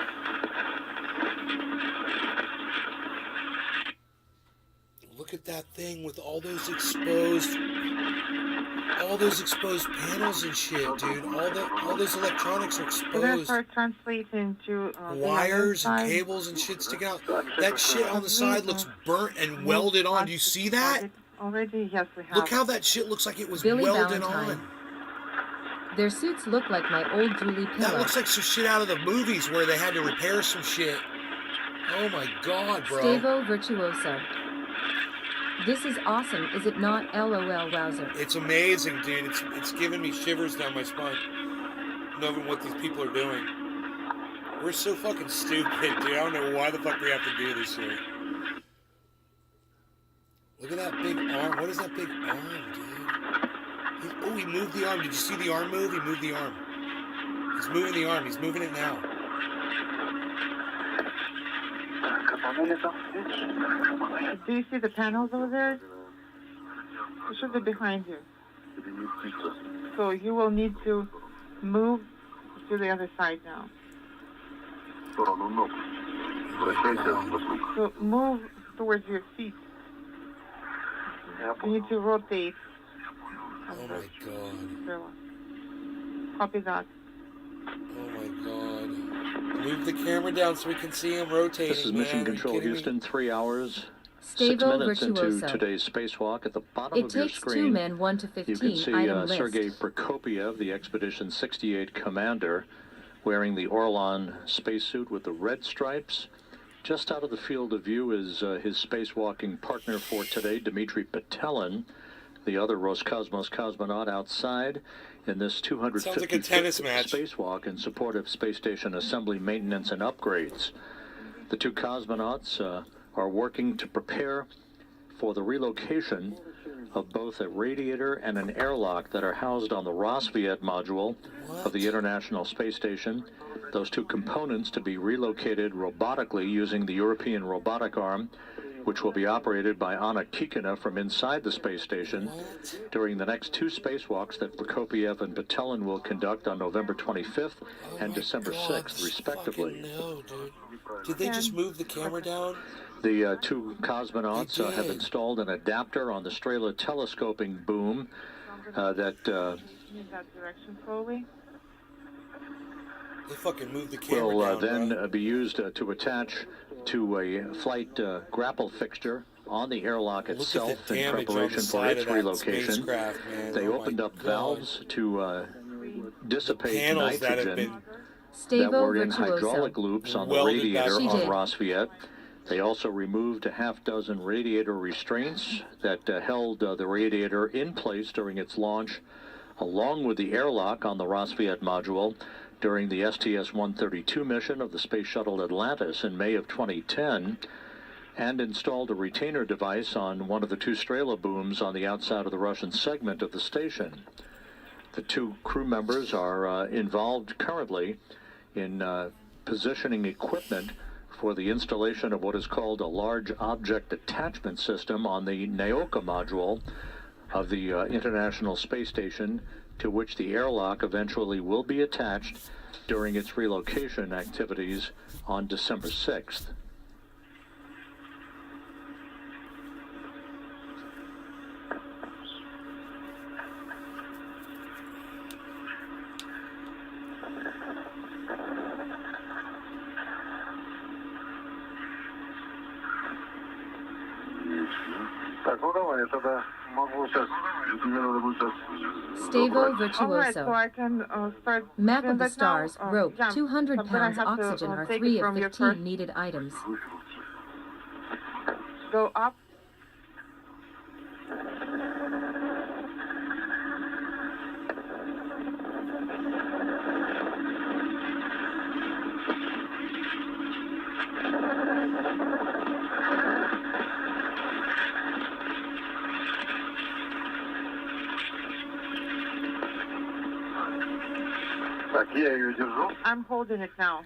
Look at that thing with all those exposed panels and shit, dude. All those electronics are We're gonna exposed. start translating to Wires the other and side. cables and shit sticking out. That shit on the side looks burnt and welded on. Do you see that? Already, yes, we have. Look how that shit looks like it was Billy welded Ballantyne. on. Their suits look like my old Julie That pillow. looks like some shit out of the movies where they had to repair some shit. Oh my god, bro. Stavo Virtuoso. This is awesome, is it not? LOL Wowzer. It's amazing, dude. It's giving me shivers down my spine. Knowing what these people are doing. We're so fucking stupid, dude. I don't know why the fuck we have to do this shit. Look at that big arm. What is that big arm, dude? He moved the arm. Did you see the arm move? He moved the arm. He's moving the arm. He's moving it now. Do you see the panels over there? It should be behind you. So you will need to move to the other side now. So move towards your feet. You need to rotate. Oh my god. Copy that. Oh my god. Move the camera down so we can see him rotating. This is Mission man. Are you Control kidding me? Houston, 3 hours. 6 Stavo minutes into Virtuoso. today's spacewalk, at the bottom It of your takes screen, 2 men 1 to you 15 can see item list. Sergei Prokopiev, the Expedition 68 commander, wearing the Orlan spacesuit with the red stripes. Just out of the field of view is his spacewalking partner for today, Dmitry Petelin, the other Roscosmos cosmonaut outside in this 250th Sounds like a tennis match. spacewalk in support of space station assembly, maintenance, and upgrades. The two cosmonauts are working to prepare for the relocation of both a radiator and an airlock that are housed on the Rosviet module of the International Space Station. Those two components to be relocated robotically using the European robotic arm, which will be operated by Anna Kikina from inside the space station during the next 2 spacewalks that Prokopiev and Petelin will conduct on November 25th and December 6th, respectively. No, dude. Did they just move the camera down? The 2 cosmonauts have installed an adapter on the Strela telescoping boom that Move that direction slowly. They fucking moved the camera will down, then bro. be used to attach to a flight grapple fixture on the airlock Look itself at the in damage preparation on the for side its of that relocation. spacecraft, man. They Oh opened my up God. valves to dissipate panels that have nitrogen been that were in Virtuoso. hydraulic loops on the Welded radiator back on on. Rosviet. They also removed a half-dozen radiator restraints that held the radiator in place during its launch, along with the airlock on the Rosviet module during the STS-132 mission of the Space Shuttle Atlantis in May of 2010, and installed a retainer device on one of the 2 Strela booms on the outside of the Russian segment of the station. The 2 crew members are involved currently in positioning equipment for the installation of what is called a large object attachment system on the Naoka module of the International Space Station, to which the airlock eventually will be attached during its relocation activities on December 6th. Так, ну давай, я тогда могу сейчас, мне надо будет сейчас... Stavo All right, so Virtuoso. I can start. Map then of the right now, stars, rope, yeah, 200 I'm gonna pounds have to, oxygen are take 3 it of from you 15 first. needed items. Go up. Так, я ее держу. I'm holding it now.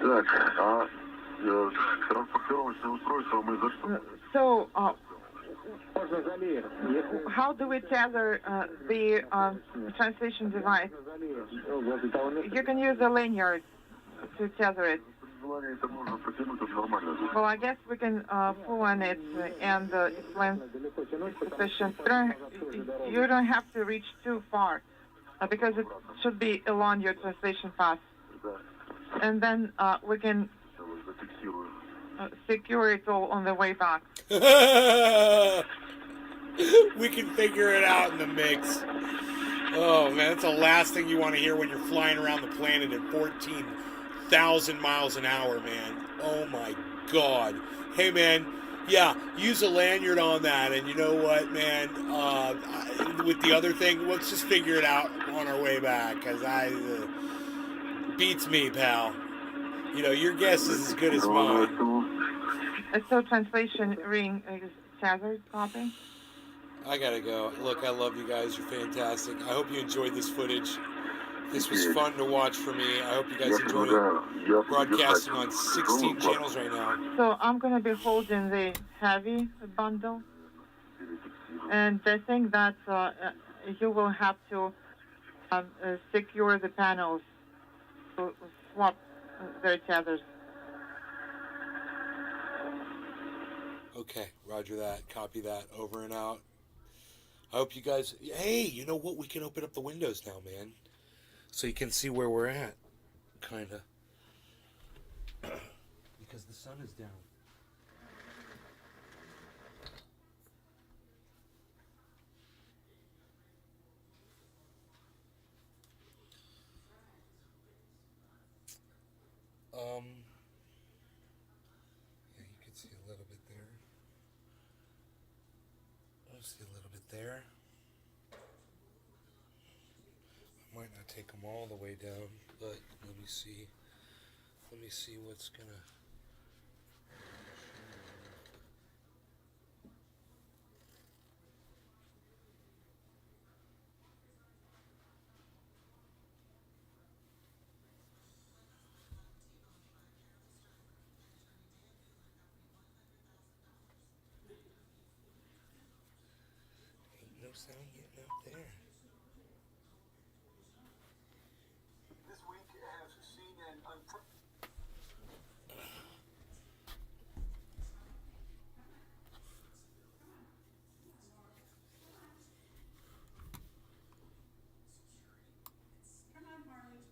Так, транспортировочное устройство мы за что? So, how do we tether the translation device? You can use a lanyard to tether it. Это можно потянуть, это нормально. Well, I guess we can pull on it and its length is sufficient. You don't have to reach too far because it should be along your translation path. And then we can secure it all on the way back. We can figure it out in the mix. Oh, man, that's the last thing you want to hear when you're flying around the planet at 14,000 miles an hour, man. Oh, my God. Hey, man, yeah, use a lanyard on that. And you know what, man? With the other thing, let's just figure it out on our way back, because beats me, pal. You know, your guess is as good as mine. So translation ring is tethered, copy? I gotta go. Look, I love you guys. You're fantastic. I hope you enjoyed this footage. This was fun to watch for me. I hope you guys enjoyed it. Broadcasting on 16 channels right now. So I'm going to be holding the heavy bundle. And I think that you will have to secure the panels to swap their tethers. Okay, roger that. Copy that. Over and out. I hope you guys... Hey, you know what? We can open up the windows now, man. So you can see where we're at. Kind of. Because the sun is down. Yeah, you can see a little bit there. I see a little bit there. I might not take them all the way down, but let me see. Let me see what's gonna... Ain't no sound getting out there. This week has seen an Come on, Marley.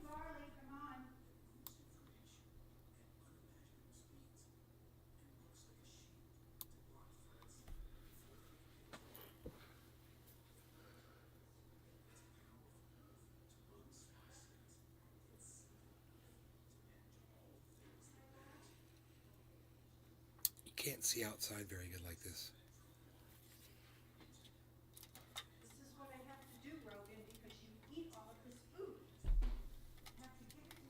Marley, come on. You can't see outside very good like this. This is what I have to do, Rogan, because you eat all of this food. I have to give it to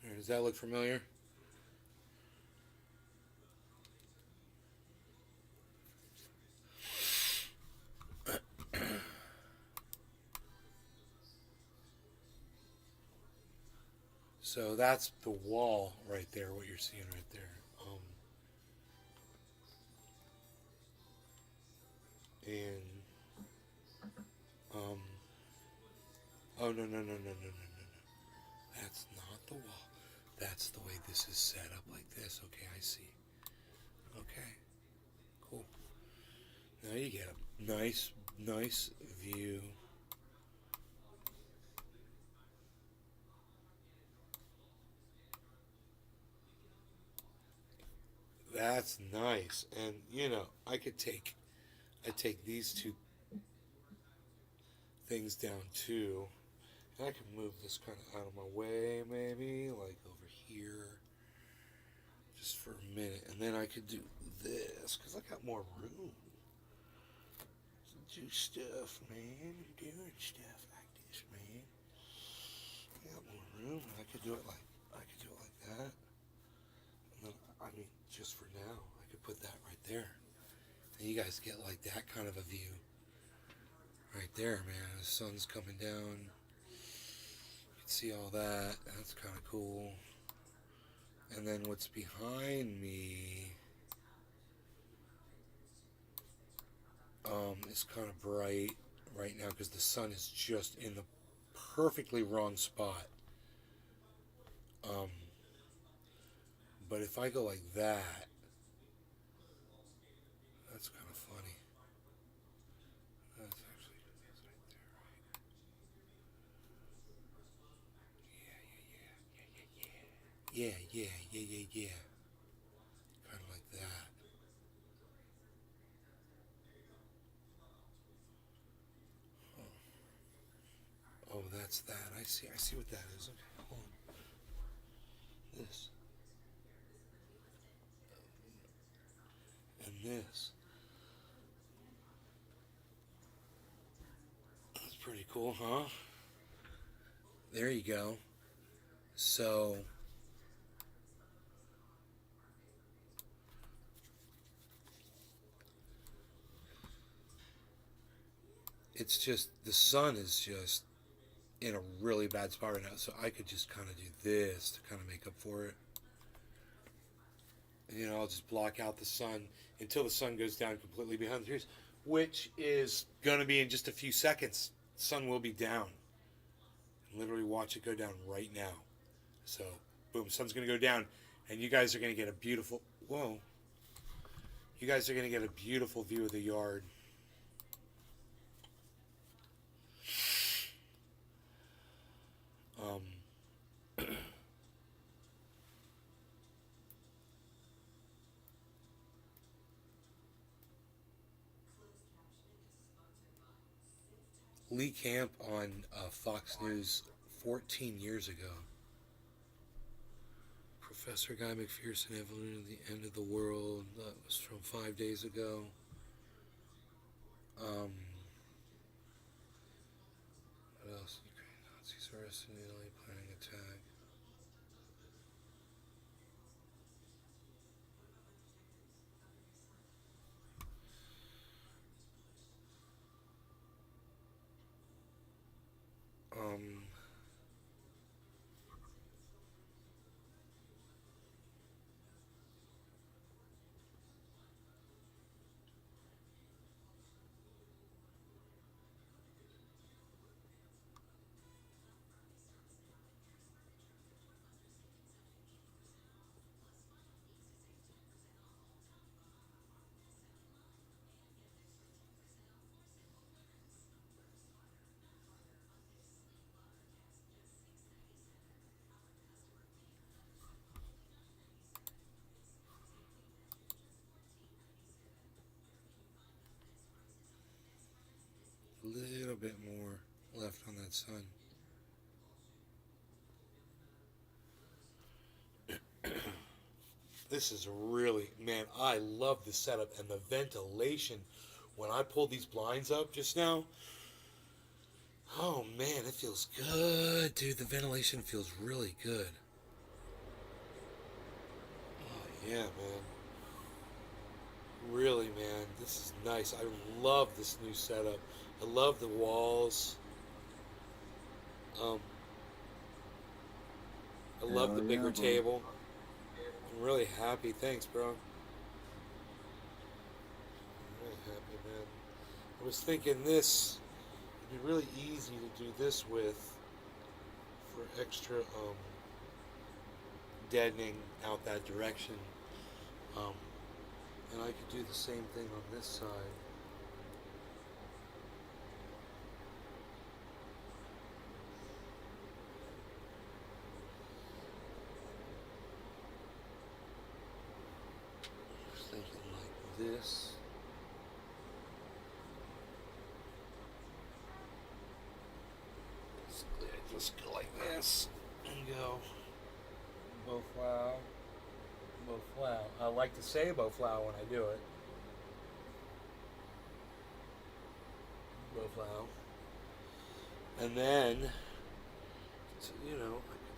him. Does that look familiar? So that's the wall right there, what you're seeing right there. Oh, no, no, no, no, no, no, no, no. That's not the wall. That's the way this is set up like this. Okay, I see. Okay, cool. Now you get a nice, nice view. That's nice. And, you know, I take these two things down too. And I can move this kind of out of my way, maybe, like over here, just for a minute. And then I could do this, because I got more room. Do stuff, man. Doing stuff like this, man. I got more room. I could do it like that. And then, I mean, just for now, I could put that right there. And you guys get like that kind of a view. Right there, man. The sun's coming down. You can see all that. That's kind of cool. And then what's behind me is kind of bright right now because the sun is just in the perfectly wrong spot. But if I go like that, that's kind of funny. That's actually that's right there, right? Yeah. Kind of like that. Oh, that's that. I see what that is. Okay, hold on. This. And this. That's pretty cool, huh? There you go. So, it's just the sun is just in a really bad spot right now, so I could just kind of do this to kind of make up for it. And, I'll just block out the sun until the sun goes down completely behind the trees, which is gonna be in just a few seconds. The sun will be down. Literally watch it go down right now. So, boom, sun's gonna go down, and you guys are gonna get a beautiful. Whoa. You guys are gonna get a beautiful view of the yard. Lee Camp on Fox News 14 years ago. Professor Guy McPherson, Evolution of the End of the World. That was from 5 days ago. What else? Ukraine Nazis arrested in Italy planning attack. A little bit more left on that sun. This is really, man, I love the setup and the ventilation. When I pulled these blinds up just now, oh man, it feels good, dude. The ventilation feels really good. Oh yeah, man. Really, man, this is nice. I love this new setup. I love the walls. I love the bigger table. I'm really happy. Thanks, bro. I'm really happy, man. I was thinking this would be really easy to do this with for extra deadening out that direction. And I could do the same thing on this side. Just thinking like this. Basically, I just go like this and go bow flow. Flow. I like to say bow flow when I do it. Bow flow. And then, so, I could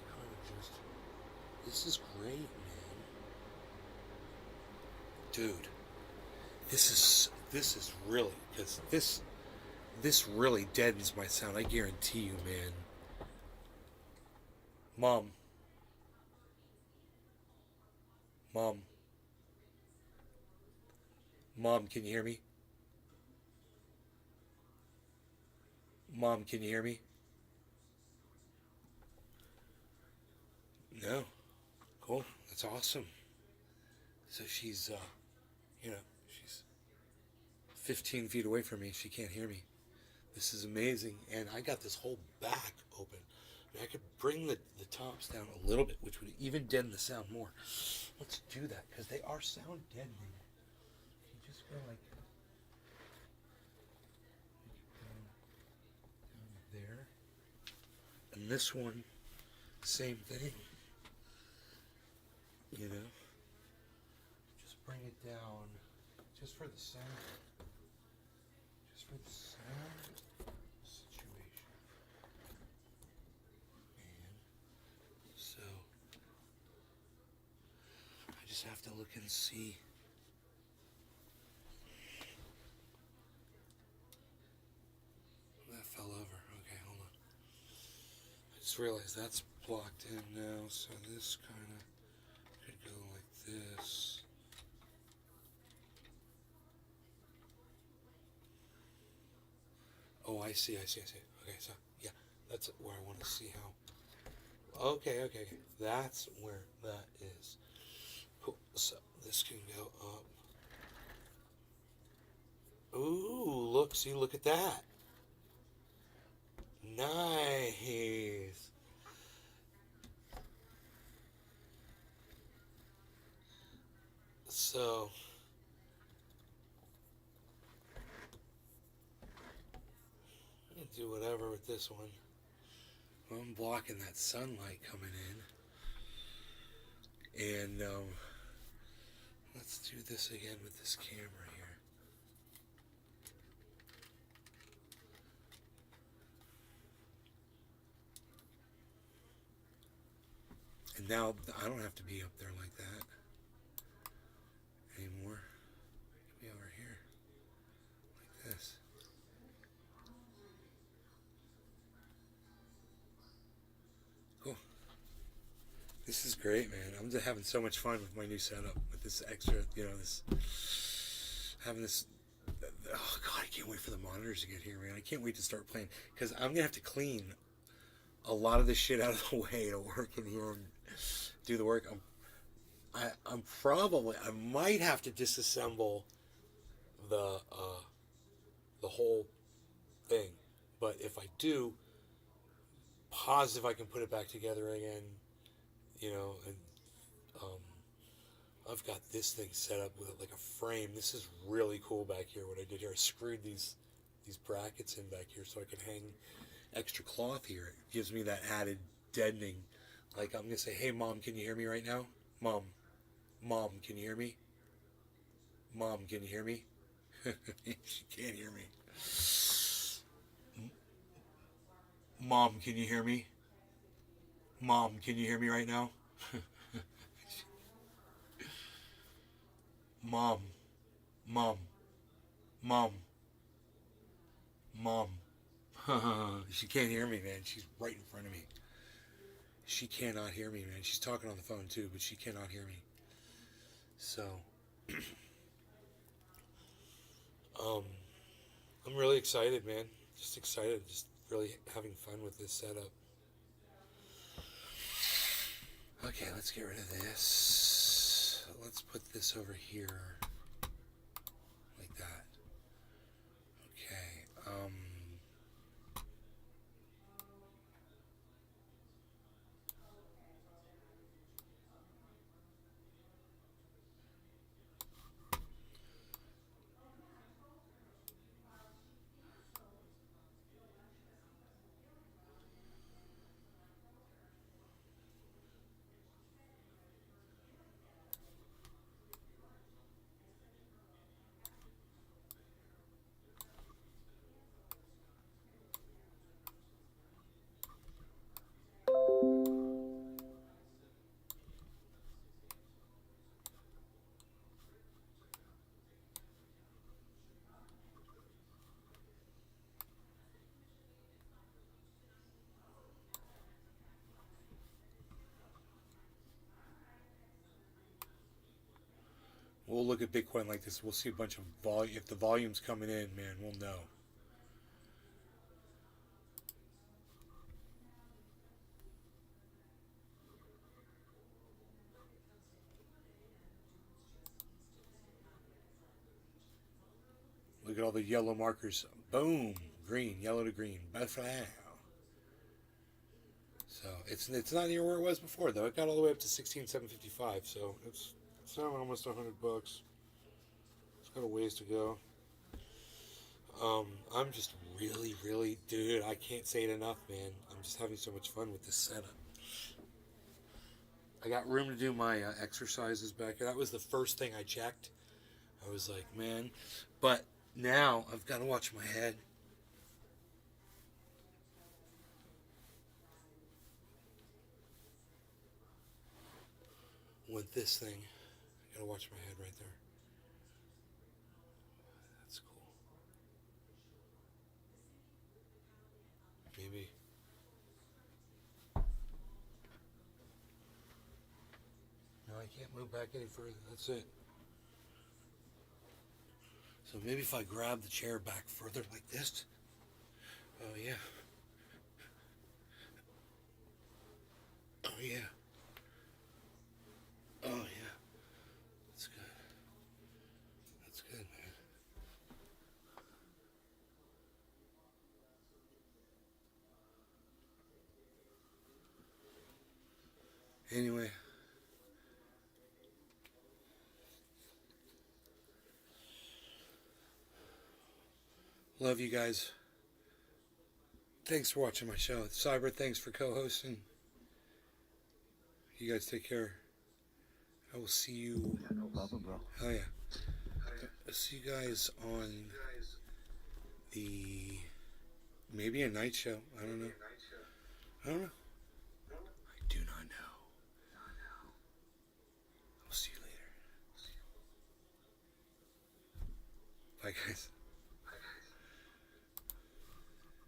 kind of just, this is great, man. Dude, this is really, because this really deadens my sound. I guarantee you, man. Mom, can you hear me? Mom, can you hear me? No. Cool. That's awesome. So she's, she's 15 feet away from me. She can't hear me. This is amazing. And I got this whole back open. I could bring the tops down a little bit, which would even deaden the sound more. Let's do that, because they are sound deadening. You just go like down there. And this one, same thing. Just bring it down just for the sound. Just for the sound situation. And so I just have to look and see. just realized that's blocked in now, so this kind of could go like this. Oh, I see. Okay, so yeah, that's where I want to see how. Okay. That's where that is. Cool. So this can go up. Ooh, look! See, look at that. Nice. So I can do whatever with this one. I'm blocking that sunlight coming in. And let's do this again with this camera here. And now I don't have to be up there like that anymore. I can be over here like this. Cool. This is great, man. I'm just having so much fun with my new setup, with this extra, having this. Oh God, I can't wait for the monitors to get here, man. I can't wait to start playing, because I'm gonna have to clean a lot of this shit out of the way to work in here and do the work. I might have to disassemble the whole thing, but if I do, positive I can put it back together again, and I've got this thing set up with like a frame. This is really cool back here. What I did here, I screwed these brackets in back here so I can hang extra cloth here. It gives me that added deadening. Like, I'm gonna say, hey Mom, can you hear me right now? Mom, can you hear me? Mom, can you hear me? She can't hear me. Mom, can you hear me? Mom, can you hear me right now? Mom, Mom, Mom, Mom. She can't hear me, man. She's right in front of me. She cannot hear me, man. She's talking on the phone too, but she cannot hear me. So, I'm really excited, man. Just excited. Just really having fun with this setup. Okay, let's get rid of this. Let's put this over here. Like that. Okay, we'll look at Bitcoin like this. We'll see a bunch of volume. If the volume's coming in, man, we'll know. Look at all the yellow markers. Boom, green, yellow to green. So it's not near where it was before though. It got all the way up to 16,755. So it's now almost $100. It's got a ways to go. I'm just really, dude, I can't say it enough, man. I'm just having so much fun with this setup. I got room to do my exercises back here. That was the first thing I checked. I was like, man, but now I've got to watch my head. With this thing, I gotta watch my head right there. That's cool. Maybe I can't move back any further. That's it. So maybe if I grab the chair back further like this. Oh, yeah. Oh, yeah. Oh, yeah. That's good. That's good, man. Anyway. Love you guys. Thanks for watching my show. Cyber, thanks for co-hosting. You guys take care. I will see you. Yeah, no problem, bro. Oh, yeah. I'll see you guys on the... Maybe a night show. I don't know. I don't know. I do not know. I'll see you later. Bye, guys.